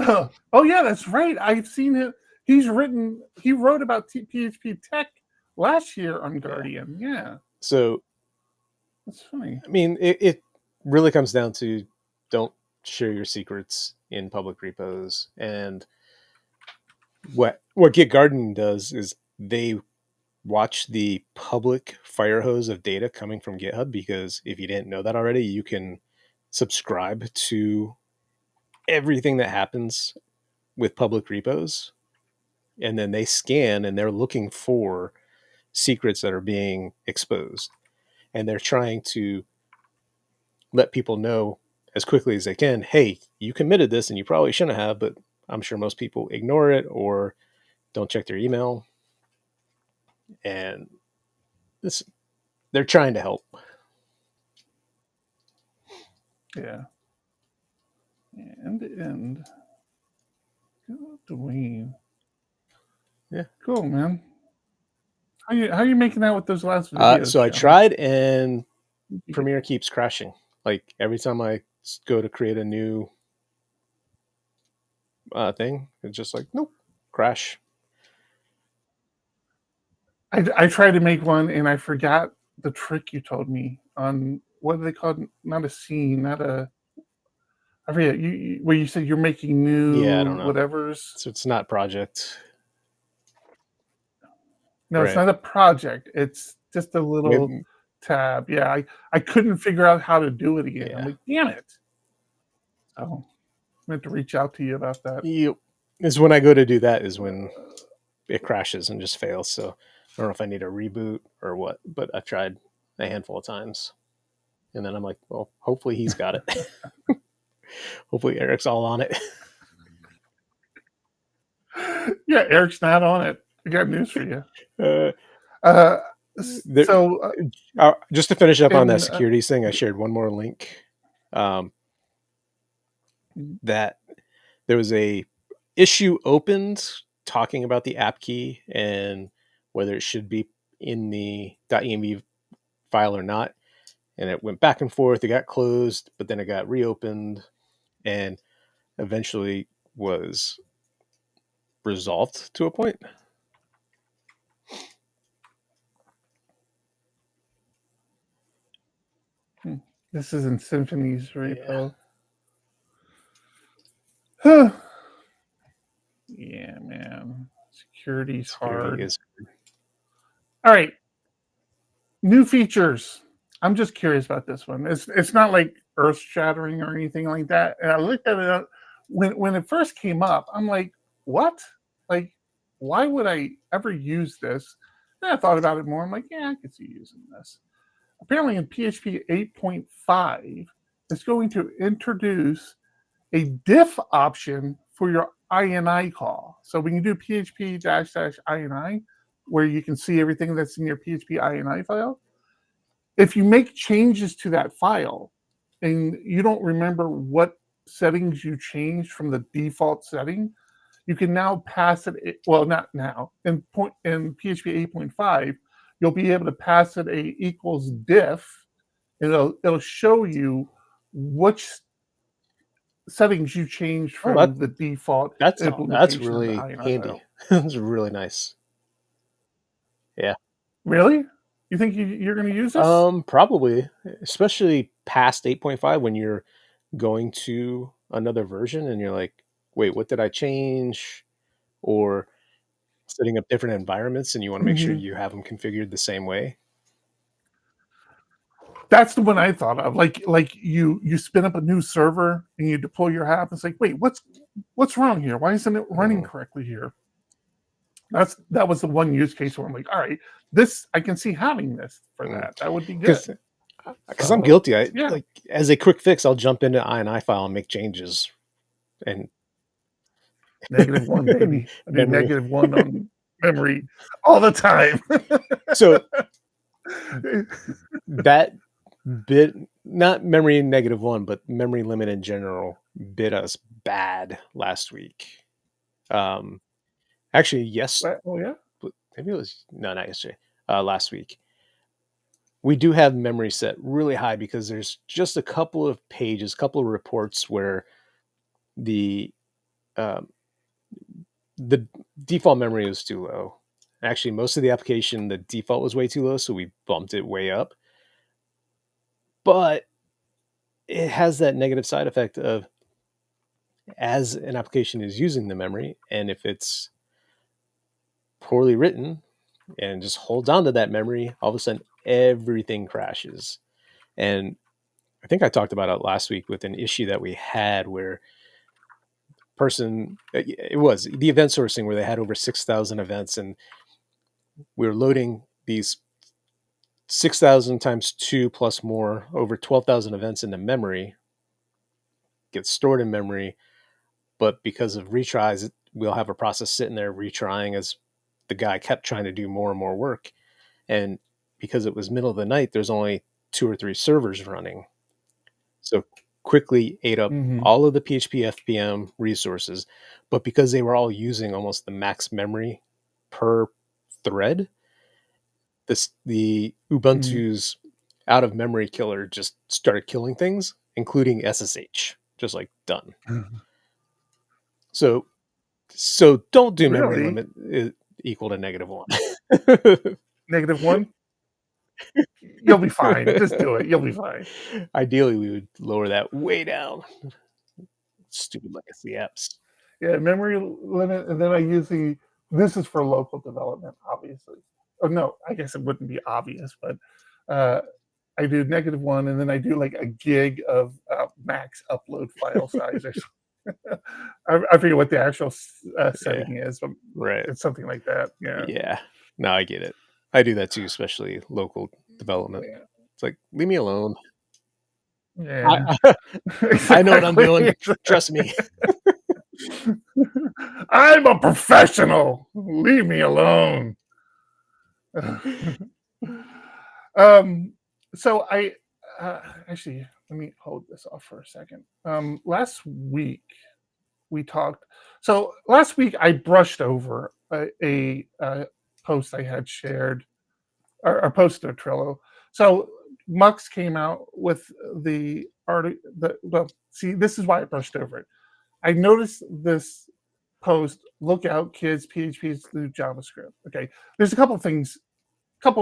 So. Oh yeah, that's right. I've seen him. He wrote about PHP Tech last year on Guardian. Yeah. So that's funny. I mean, it really comes down to don't share your secrets in public repos. And what GitGuardian does is they watch the public fire hose of data coming from GitHub, because if you didn't know that already, you can subscribe to everything that happens with public repos, and then they scan and they're looking for secrets that are being exposed, and they're trying to let people know as quickly as they can, hey, you committed this and you probably shouldn't have, but I'm sure most people ignore it or don't check their email. And they're trying to help. Yeah. And Dwayne. Yeah. Cool, man. How you making out with those last videos? So I John? tried, and Premiere keeps crashing. Like every time I go to create a new thing, it's just like, nope, crash. I tried to make one and I forgot the trick you told me on what do they call it? Not a scene, not a. I forget where you said you're making new Yeah, I don't know. whatevers. So it's not project. No, it's Right. not a project. It's just a little tab. Yeah, I couldn't figure out how to do it again. Yeah. I'm like, damn it. So I meant to reach out to you about that. Yep. Is when I go to do that is when it crashes and just fails. So I don't know if I need a reboot or what, but I've tried a handful of times. And then I'm like, well, hopefully he's got it. Hopefully Eric's all on it. Yeah, Eric's not on it. I got news for you. Just to finish up on that securities thing, I shared one more link. That there was a issue opened talking about the app key and whether it should be in the .env file or not. And it went back and forth. It got closed, but then it got reopened and eventually was resolved to a point. This is in Symphony's repo. Yeah, man. Security's hard. All right. New features. I'm just curious about this one. It's not like earth shattering or anything like that. And I looked at it when it first came up. I'm like, what? Like, why would I ever use this? Then I thought about it more. I'm like, yeah, I could see using this. Apparently, in PHP 8.5, it's going to introduce a diff option for your INI call. So when you do PHP --INI, where you can see everything that's in your PHP INI file, if you make changes to that file and you don't remember what settings you changed from the default setting, you can now pass it. Well, not now. In PHP 8.5, you'll be able to pass it a equals diff, and it'll show you which settings you changed from the default. That's really handy. That's really nice. Yeah. Really? You think you're going to use this? Probably, especially past 8.5 when you're going to another version and you're like, wait, what did I change? Or setting up different environments and you want to make sure you have them configured the same way. That's the one I thought of. Like you spin up a new server and you deploy your app. It's like, wait, what's wrong here? Why isn't it running correctly here? That was the one use case where I'm like, all right, this I can see having this for that. That would be good. Because I'm guilty. Like as a quick fix, I'll jump into INI file and make changes. And -1, baby. I do -1 on memory all the time. So that bit, not memory -1, but memory limit in general, bit us bad last week. Actually, yes. Oh yeah. Maybe it was not yesterday. Last week. We do have memory set really high because there's just a couple of pages, couple of reports where the default memory was too low. Actually, most of the application, the default was way too low, so we bumped it way up. But it has that negative side effect of as an application is using the memory, and if it's poorly written and just holds on to that memory, all of a sudden everything crashes. And I think I talked about it last week with an issue that we had where it was the event sourcing where they had over 6,000 events and we were loading these 6,000 times 2 plus more, over 12,000 events into memory, gets stored in memory. But because of retries, we'll have a process sitting there retrying as the guy kept trying to do more and more work. And because it was middle of the night, there's only 2 or 3 servers running. So quickly ate up Mhm. all of the PHP FPM resources, but because they were all using almost the max memory per thread, the Mhm. Ubuntu's out of memory killer just started killing things, including SSH, just like done. So don't do memory Really? limit equal to -1. -1? You'll be fine. Just do it. You'll be fine. Ideally, we would lower that way down. Stupid legacy apps. Yeah, memory limit, and then I usually this is for local development, obviously. Oh no, I guess it wouldn't be obvious, but uh, I do -1, and then I do like a gig of max upload file size. Or something. I forget what the actual setting is, but Right. it's something like that. Yeah. Yeah. No, I get it. I do that too, especially local development. Yeah. It's like, leave me alone. Yeah. I know what I'm doing. Exactly. Trust me. I'm a professional. Leave me alone. So I actually let me hold this off for a second. Last week we talked. So last week I brushed over a post I had shared or posted to Trello. So Mux came out with the article. Well, see, this is why I brushed over it. I noticed this post. Look out, kids! PHP is through JavaScript. Okay, there's a couple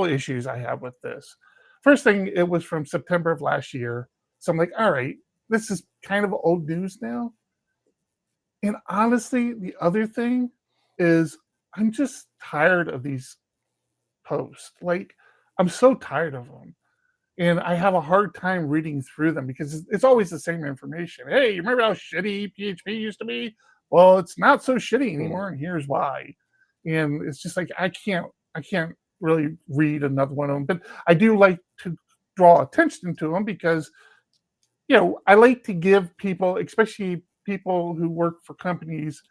of issues I have with this. First thing, it was from September of last year, so I'm like, all right, this is kind of old news now. And honestly, the other thing is, I'm just tired of these posts. Like, I'm so tired of them. And I have a hard time reading through them because it's always the same information. Hey, you remember how shitty PHP used to be? Well, it's not so shitty anymore, and here's why. And it's just like I can't really read another one of them. But I do like to draw attention to them because I like to give people, especially people who work for companies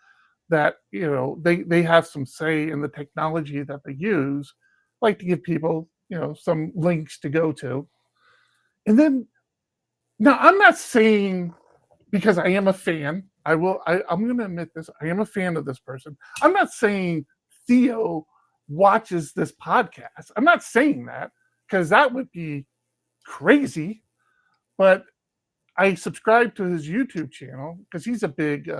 that they have some say in the technology that they use. I like to give people some links to go to. And then now I'm not saying because I am a fan, I'm going to admit this, I am a fan of this person. I'm not saying Theo watches this podcast. I'm not saying that because that would be crazy, but I subscribe to his YouTube channel because he's a big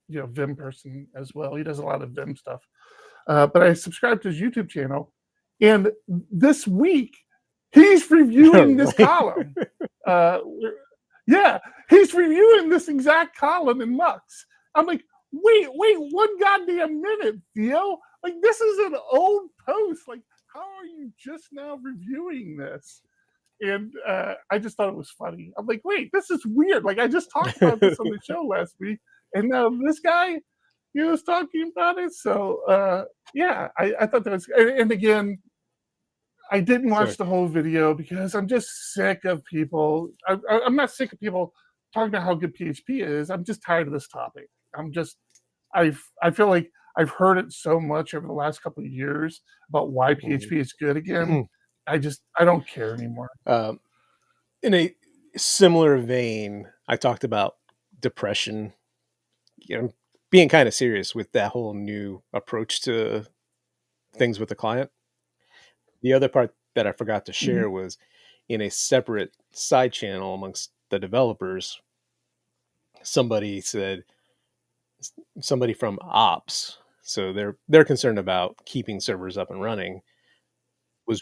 Vim person as well. He does a lot of Vim stuff. But I subscribe to his YouTube channel, and this week he's reviewing this column. Yeah, he's reviewing this exact column in Mux. I'm like, wait, one goddamn minute, Theo. Like, this is an old post. Like, how are you just now reviewing this? And I just thought it was funny. I'm like, wait, this is weird. Like, I just talked about this on the show last week, and now this guy, was talking about it. So, yeah, I thought that was. And again, I didn't watch the whole video because I'm just sick of people. I'm not sick of people talking about how good PHP is. I'm just tired of this topic. I feel like I've heard it so much over the last couple of years about why PHP is good again. I don't care anymore. In a similar vein, I talked about depression, being kind of serious with that whole new approach to things with the client. The other part that I forgot to share was in a separate side channel amongst the developers, somebody from ops, so they're concerned about keeping servers up and running, was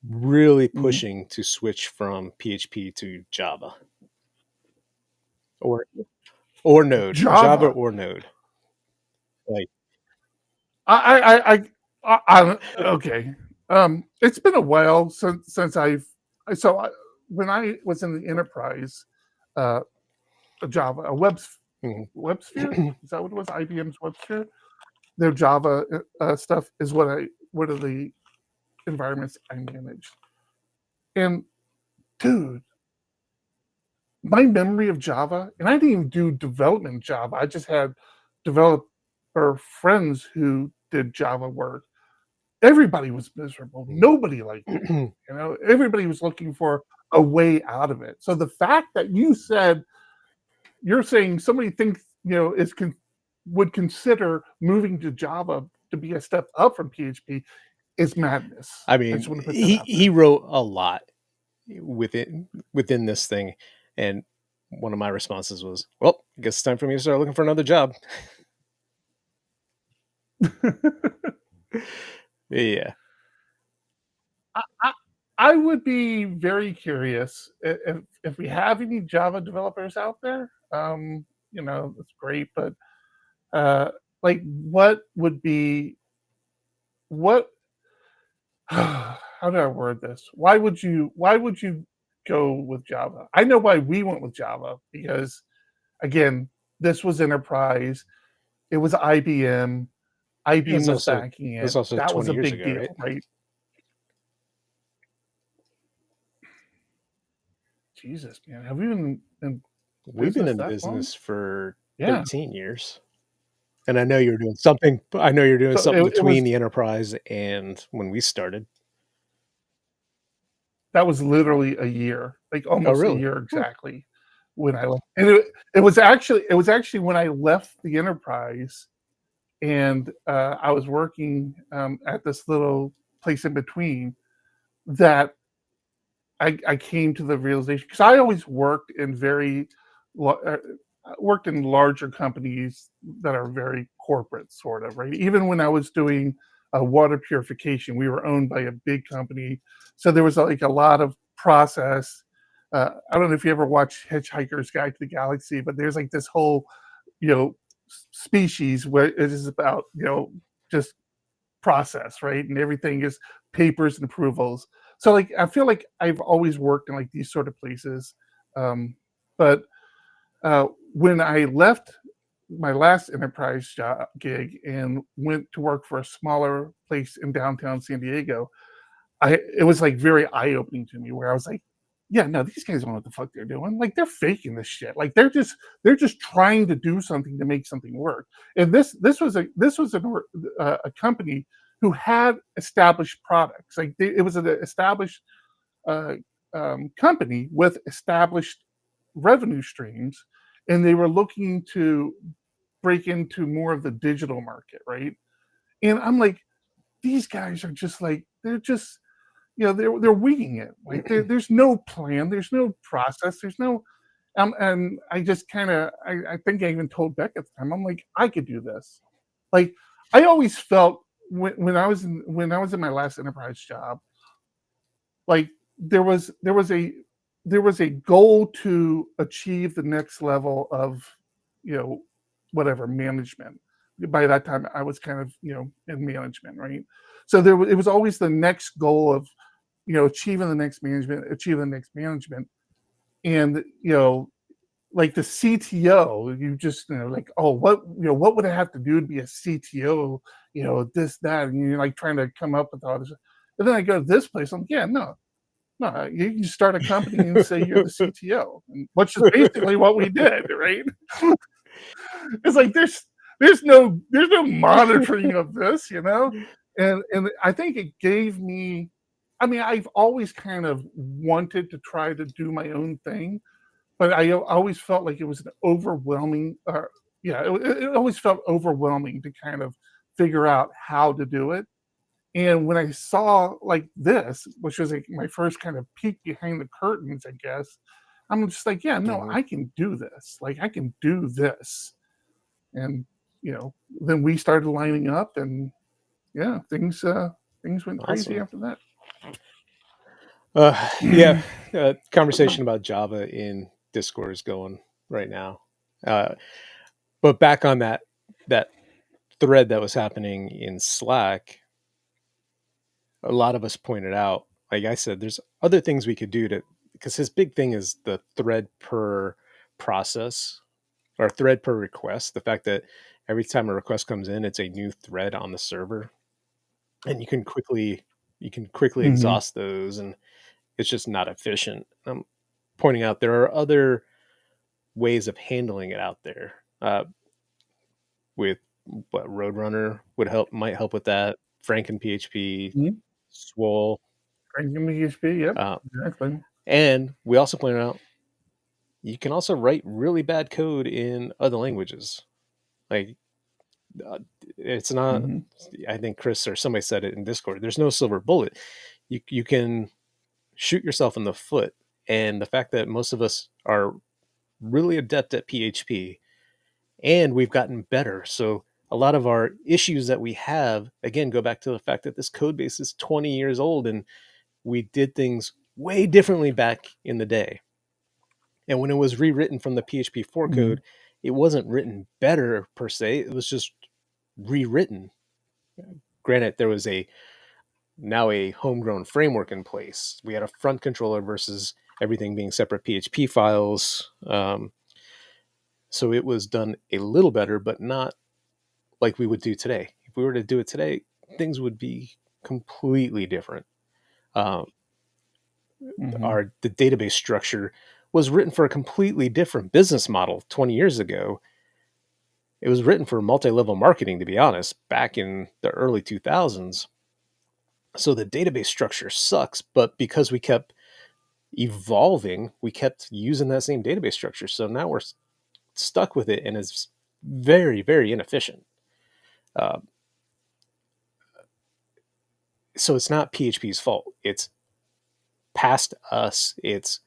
really pushing to switch from PHP to Java or Node, Java or Node. Like, I okay. It's been a while since when I was in the enterprise, Java, WebSphere, is that what it was? IBM's WebSphere. Their Java stuff is what are the environments I managed. And dude, my memory of Java, and I didn't even do development Java. I just had developer friends who did Java work. Everybody was miserable. Nobody liked it. Everybody was looking for a way out of it. So the fact that you're saying somebody thinks, would consider moving to Java to be a step up from PHP is madness. I just mean, want to put that out he wrote a lot within this thing, and one of my responses was, "Well, I guess it's time for me to start looking for another job." Yeah. I would be very curious if we have any Java developers out there. That's great, but like, what would be what? How do I word this? Why would you go with Java? I know why we went with Java, because again, this was enterprise. It was IBM. IBM was backing It was it. also That was 20 a years big ago, deal, right? Jesus, man, have we been in We've been in that long? business for Yeah. 13 years. And I know you're doing something. I know you're doing So something it between was the enterprise and when we started. that was literally a year, like Oh, almost a really? year exactly when I left. And it was actually when I left the enterprise, and I was working at this little place in between, that I came to the realization, because I always worked in worked in larger companies that are very corporate, sort of, right? Even when I was doing water purification, we were owned by a big company, so there was like a lot of process. I don't know if you ever watched Hitchhiker's Guide to the Galaxy, but there's like this whole, species where it is about, just process, right? And everything is papers and approvals. So like, I feel like I've always worked in like these sort of places. But when I left my last enterprise job gig and went to work for a smaller place in downtown San Diego, it was like very eye-opening to me, where I was like, yeah, no, these guys don't know what the fuck they're doing. Like, they're faking this shit. Like, they're just trying to do something to make something work. And this was a company who had established products. Like, it was an established company with established revenue streams, and they were looking to break into more of the digital market, right? And I'm like, these guys are just like, they're just, they're winging it. Like, there's no plan, there's no process, there's no, and I just kind of, I think I even told Beck at the time, I'm like, I could do this. Like, I always felt when I was in my last enterprise job, like there was a goal to achieve the next level of, whatever, management. By that time, I was kind of, in management, right? So it was always the next goal of, achieving the next management. And, like the CTO, you just, like, oh, what would I have to do to be a CTO? This, that, and you're like trying to come up with all this. And then I go to this place, I'm like, yeah, no, you can start a company and say you're the CTO, which is basically what we did, right? It's like there's no monitoring of this, and I think it gave me. I mean, I've always kind of wanted to try to do my own thing, but I always felt like it was an overwhelming. It always felt overwhelming to kind of figure out how to do it. And when I saw like this, which was like my first kind of peek behind the curtains, I guess, I'm just like, yeah, no, I can do this. Like, I can do this. And, then we started lining up, and yeah, things went crazy after that. Conversation about Java in Discord is going right now. But back on that thread that was happening in Slack, a lot of us pointed out, like I said, there's other things we could do because his big thing is the thread per process or thread per request. The fact that every time a request comes in, it's a new thread on the server, and you can quickly exhaust those, and it's just not efficient. I'm pointing out there are other ways of handling it out there. With what Roadrunner might help with that. Franken PHP, Swole. Franken PHP, yep, exactly. And we also pointed out you can also write really bad code in other languages. Like it's not. Mhm. I think Chris or somebody said it in Discord. There's no silver bullet. You can shoot yourself in the foot, and the fact that most of us are really adept at PHP, and we've gotten better. So a lot of our issues that we have, again, go back to the fact that this code base is 20 years old, and we did things way differently back in the day. And when it was rewritten from the PHP 4 code, it wasn't written better per se. It was just rewritten. Granted, there was now a homegrown framework in place. We had a front controller versus everything being separate PHP files. So it was done a little better, but not like we would do today. If we were to do it today, things would be completely different. The database structure was written for a completely different business model 20 years ago. It was written for multi-level marketing, to be honest, back in the early 2000s. So the database structure sucks, but because we kept evolving, we kept using that same database structure. So now we're stuck with it, and it's very, very inefficient. So it's not PHP's fault. It's past us. It's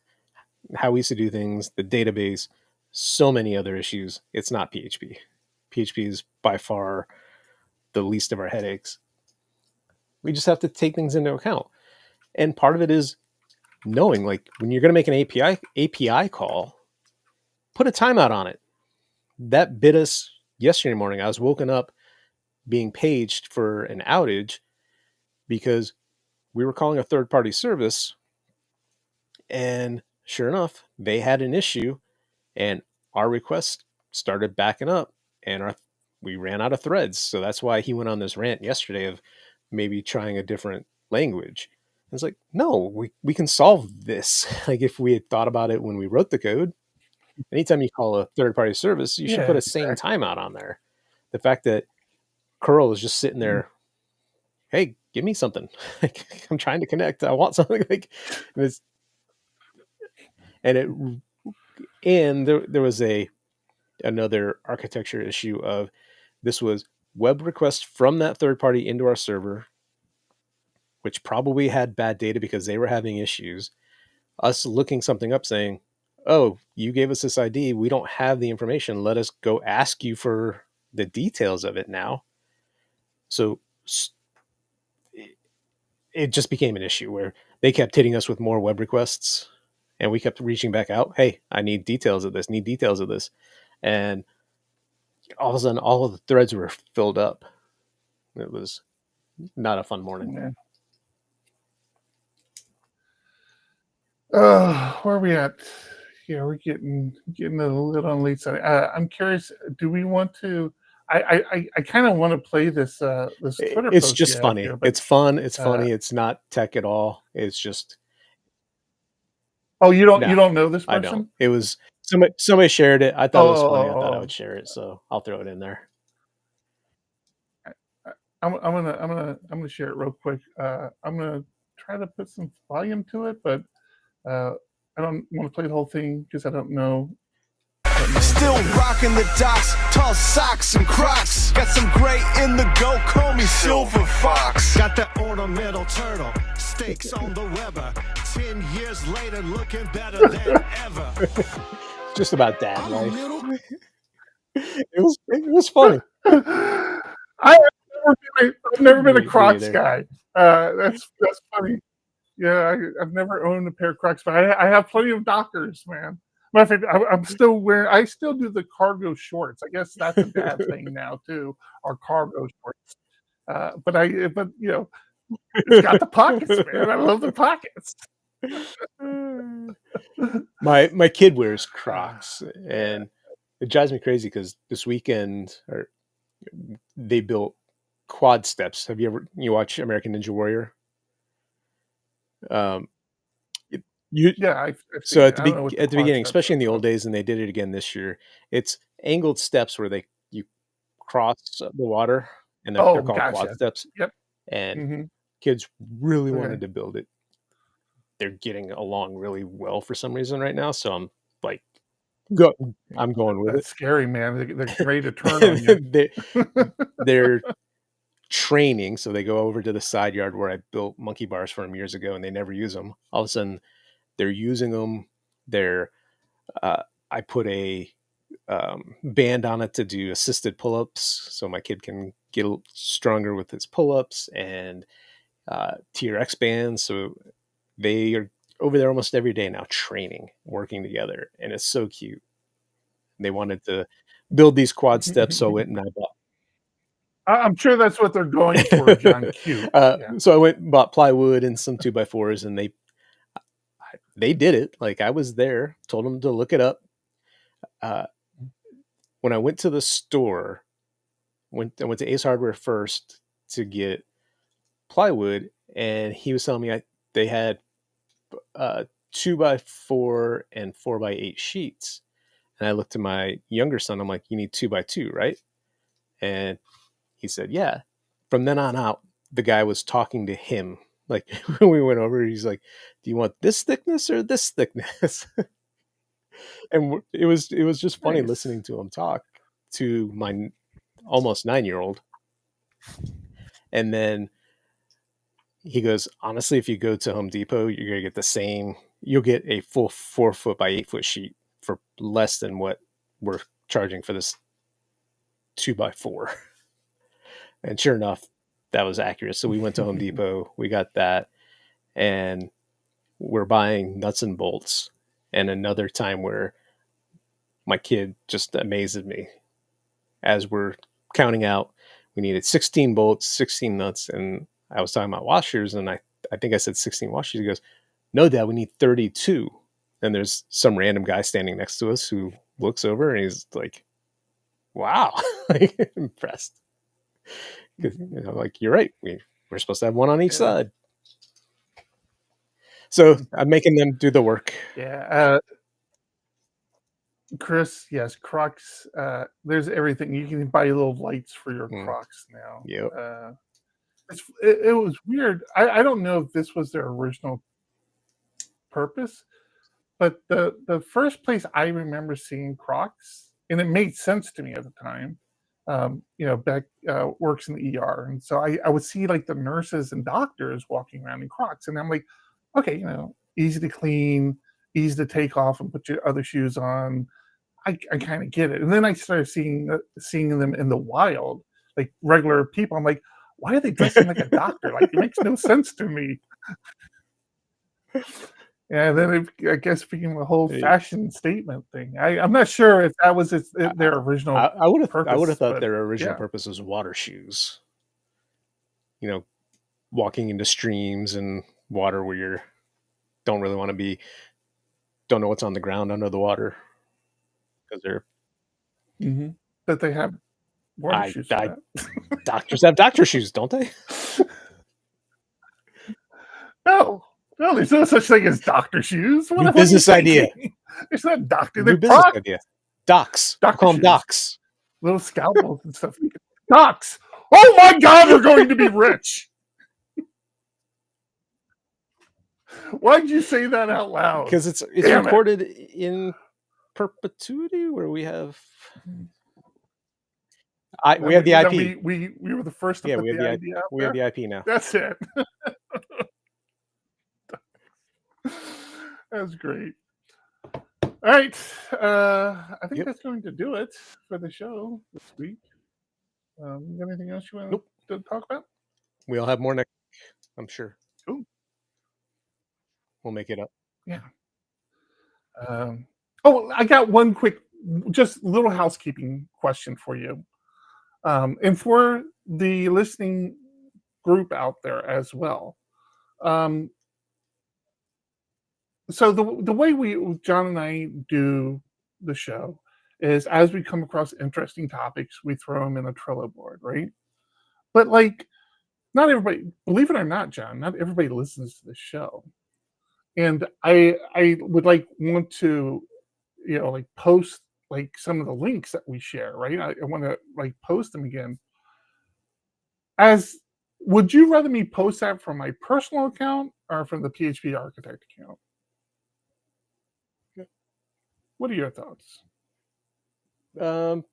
how we used to do things, the database, so many other issues. It's not PHP. PHP is by far the least of our headaches. We just have to take things into account. And part of it is knowing, like, when you're going to make an API call, put a timeout on it. That bit us yesterday morning. I was woken up being paged for an outage because we were calling a third-party service, and sure enough, they had an issue, and our request started backing up, and we ran out of threads. So that's why he went on this rant yesterday of maybe trying a different language. It's like, no, we can solve this. Like, if we had thought about it when we wrote the code, anytime you call a third-party service, you should put a sane timeout on there. The fact that Curl is just sitting there, hey, give me something. Like, I'm trying to connect. I want something. Like this, and there was another architecture issue of this was web request from that third party into our server, which probably had bad data because they were having issues. Us looking something up saying, oh, you gave us this ID. We don't have the information. Let us go ask you for the details of it now. So it just became an issue where they kept hitting us with more web requests, and we kept reaching back out. Hey, I need details of this, And all of a sudden, all of the threads were filled up. It was not a fun morning. Where are we at? Yeah, we're getting a little on late side. I'm curious. Do we want to? I kind of want to play this. This Twitter it's post just funny. here, but, it's fun. It's funny. It's not tech at all. It's just. Oh, you don't know this person? I don't. It was somebody shared it. I thought it was funny. I thought I would share it, so I'll throw it in there. I'm gonna share it real quick. I'm gonna try to put some volume to it, but I don't want to play the whole thing because I don't know. Still rocking the docks, tall socks and Crocs. Got some gray in the go, call me Silver Fox. Got that ornamental turtle, stakes on the Weber. 10 years later, looking better than ever. Just about dad life. It was funny. I've never been a Crocs guy. That's funny. Yeah, I've never owned a pair of Crocs, but I have plenty of Dockers, man. Matter of fact, I'm still wearing. I still do the cargo shorts. I guess that's a bad thing now too. Our cargo shorts. But you know, it's got the pockets, man. I love the pockets. My kid wears Crocs, and it drives me crazy because this weekend they built quad steps. Have you watch American Ninja Warrior? So at the beginning, especially in the old days, and they did it again this year, it's angled steps where you cross the water, and they're called quad steps. Yep. And kids really wanted to build it. they're getting along really well for some reason right now. So I'm like, I'm going with That's it. scary, man. They're ready to turn on you. They're training, so they go over to the side yard where I built monkey bars for them years ago, and they never use them. All of a sudden, they're using them. I put a band on it to do assisted pull-ups, so my kid can get stronger with his pull-ups, and TRX bands. So they are over there almost every day now, training, working together, and it's so cute. They wanted to build these quad steps, so I went and I bought. I'm sure that's what they're going for, John. Cute. So I went and bought plywood and some 2x4s, and they did it. Like, I was there, told them to look it up. When I went to the store, I went to Ace Hardware first to get plywood, and he was telling me they had 2x4 and 4x8 sheets. And I looked to my younger son. I'm like, you need 2x2, right? And he said, yeah. From then on out, the guy was talking to him. Like, when we went over, he's like, do you want this thickness or this thickness? And it was just funny listening to him talk to my almost 9-year-old. And then he goes, honestly, if you go to Home Depot, you're going to get you'll get a full 4 foot by 8 foot sheet for less than what we're charging for this 2x4. And sure enough, that was accurate. So we went to Home Depot, we got that, and we're buying nuts and bolts. And another time where my kid just amazes me. As we're counting out, we needed 16 bolts, 16 nuts, and I was talking about washers, and I think I said 16 washers. He goes, no, Dad, we need 32. And there's some random guy standing next to us who looks over, and he's like, wow, like, impressed. Like, you're right. We're supposed to have one on each side. So I'm making them do the work. Yeah. Chris, yes, Crocs. There's everything. You can buy little lights for your Crocs now. Yep. It was weird. I don't know if this was their original purpose, but the first place I remember seeing Crocs, and it made sense to me at the time, Beck works in the ER, and so I would see like the nurses and doctors walking around in Crocs, and I'm like, okay, easy to clean, easy to take off and put your other shoes on. I kind of get it. And then I started seeing them in the wild, like regular people. I'm like, why are they dressing like a doctor? Like, it makes no sense to me. And then I guess became a whole fashion statement thing. I'm not sure if that was their original I would have purpose, thought their original purpose was water shoes. Walking into streams and water where you don't really want to don't know what's on the ground under the water. Because they're that they have water shoes. Doctors have doctor shoes, don't they? No, there's no such thing as doctor shoes. What New business idea? It's not doctor. New business idea. Docs. Call them docs. Little scalpels and stuff. Docs. Oh my God, we're going to be rich. Why'd you say that out loud? Because it's recorded in perpetuity, where we have we have the IP. We were the first to put the idea out we have the IP now. That's it. That's great. All right. I think that's going to do it for the show this week. Anything else you want to talk about? We'll have more next week, I'm sure. Cool. We'll make it up. Yeah. I got one quick, just little housekeeping question for you. And for the listening group out there as well. So the way John and I do the show is, as we come across interesting topics, we throw them in a Trello board, right? But like, not everybody, believe it or not, John, not everybody listens to the show. And I would want to, post some of the links that we share, right? I want to post them again. Would you rather me post that from my personal account are from the PHP Architect account. What are your thoughts? PHP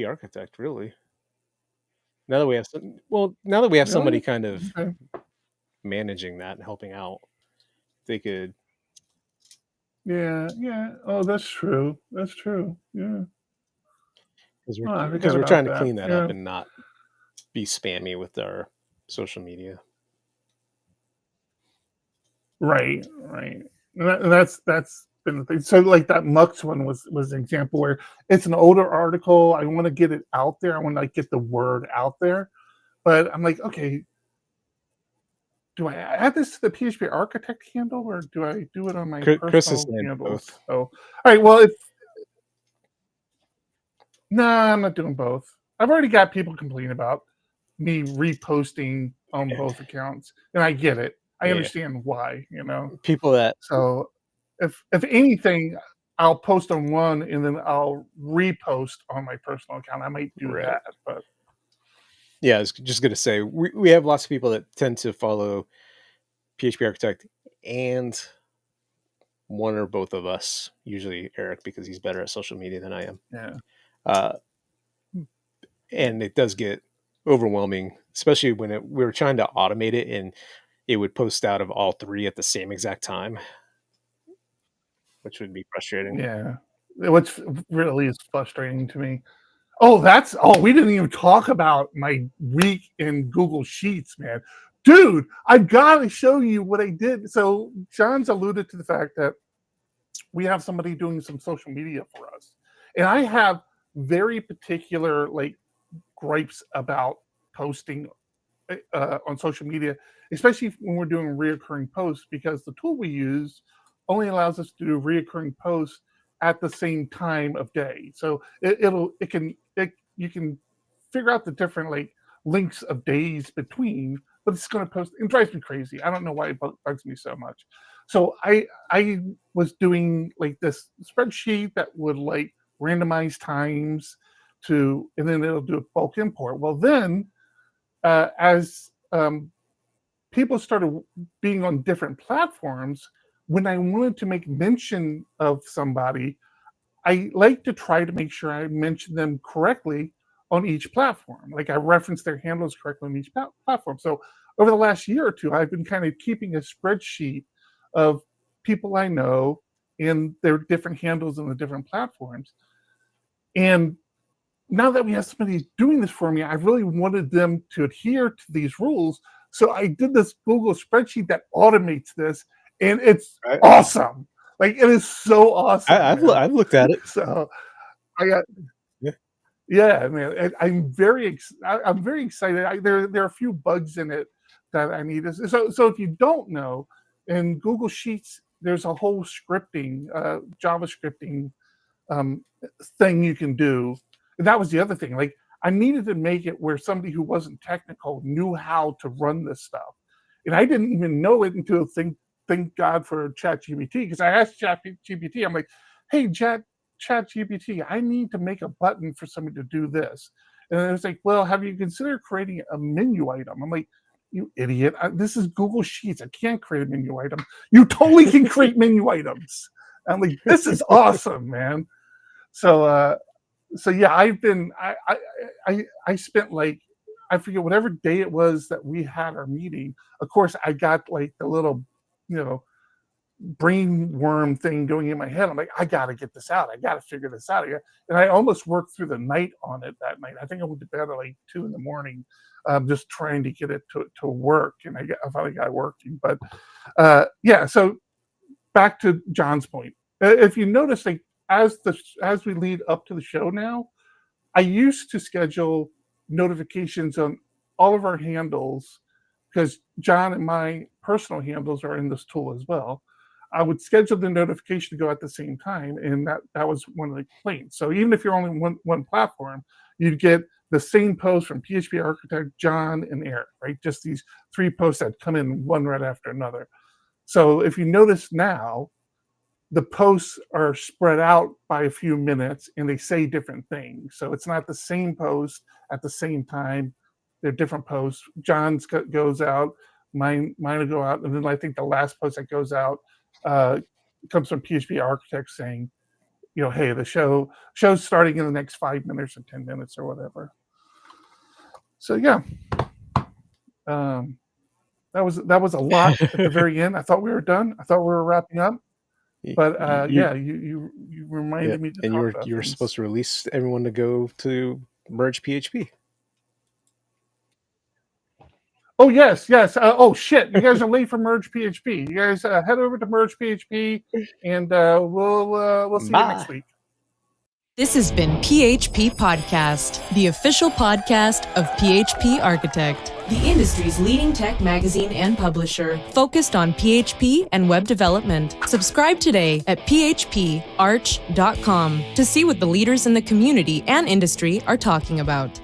Architect, really. Now that we have now that we have somebody Really? kind of Okay. managing that and helping out, they could. Yeah, yeah. Oh, that's true. That's true. Yeah. Because Oh, I we're, forgot because we're about trying to that. clean that Yeah. up and not be spammy with our social media. Right, right. And that's been the thing. So like that Mux one was an example where it's an older article. I want to get it out there. I want to like get the word out there. But I'm like, okay, do I add this to the PHP Architect handle or do I do it on my Chris is personal saying handles? both. So, all right. Well, if nah, I'm not doing both. I've already got people complaining about me reposting on both accounts, and I get it. I Yeah. understand why. People that So, if anything, I'll post on one and then I'll repost on my personal account. I might do Right. that, but yeah, I was just going to say we have lots of people that tend to follow PHP Architect and one or both of us, usually Eric, because he's better at social media than I am. yeah. And it does get overwhelming, especially when we were trying to automate it and it would post out of all three at the same exact time, which would be frustrating. Yeah. What's really is frustrating to me. We didn't even talk about my week in Google Sheets, man. Dude, I've got to show you what I did. So John's alluded to the fact that we have somebody doing some social media for us. And I have very particular like gripes about posting on social media, especially when we're doing reoccurring posts, because the tool we use only allows us to do reoccurring posts at the same time of day. So you can figure out the different like links of days between, but it's going to post. It drives me crazy. I don't know why it bugs me so much. So I was doing like this spreadsheet that would like randomize times and then it'll do a bulk import. Well, then as people started being on different platforms, when I wanted to make mention of somebody, I like to try to make sure I mention them correctly on each platform. Like I reference their handles correctly on each platform. So over the last year or two, I've been kind of keeping a spreadsheet of people I know and their different handles on the different platforms. And now that we have somebody doing this for me, I really wanted them to adhere to these rules. So I did this Google spreadsheet that automates this, and it's awesome. Like it is so awesome. I've looked at it. So I got yeah, man. I'm very excited. There are a few bugs in it that I need. So if you don't know, in Google Sheets, there's a whole scripting, JavaScripting thing you can do. And that was the other thing. Like I needed to make it where somebody who wasn't technical knew how to run this stuff. And I didn't even know it until thank God for ChatGPT, because I asked ChatGPT, I'm like, hey, ChatGPT, I need to make a button for somebody to do this. And it was like, well, have you considered creating a menu item? I'm like, you idiot. This is Google Sheets. I can't create a menu item. You totally can create menu items. I'm like, this is awesome, man. So yeah, I spent like, I forget whatever day it was that we had our meeting. Of course, I got like the little, brain worm thing going in my head. I'm like, I got to get this out. I got to figure this out. And I almost worked through the night on it that night. I think I went to bed at like 2 a.m, just trying to get it to work. And I finally got it working. But yeah, so back to John's point. If you notice, like as we lead up to the show now, I used to schedule notifications on all of our handles because John and my personal handles are in this tool as well. I would schedule the notification to go at the same time, and that was one of the complaints. So even if you're only one platform, you'd get the same post from PHP Architect, John, and Eric, right? Just these 3 posts that come in one right after another. So if you notice now, the posts are spread out by a few minutes, and they say different things. So it's not the same post at the same time. They're different posts. John's goes out mine will go out, and then I think the last post that goes out comes from PHP Architect saying, hey, the show's starting in the next 5 minutes or 10 minutes or whatever. So yeah, that was a lot at the very end. I thought we were done. I thought we were wrapping up, but you reminded me. And you were supposed to release everyone to go to Merge PHP. Oh yes. Oh shit! You guys are late for Merge PHP. You guys head over to Merge PHP, and we'll see you next week. This has been PHP Podcast, the official podcast of PHP Architect, the industry's leading tech magazine and publisher, focused on PHP and web development. Subscribe today at phparch.com to see what the leaders in the community and industry are talking about.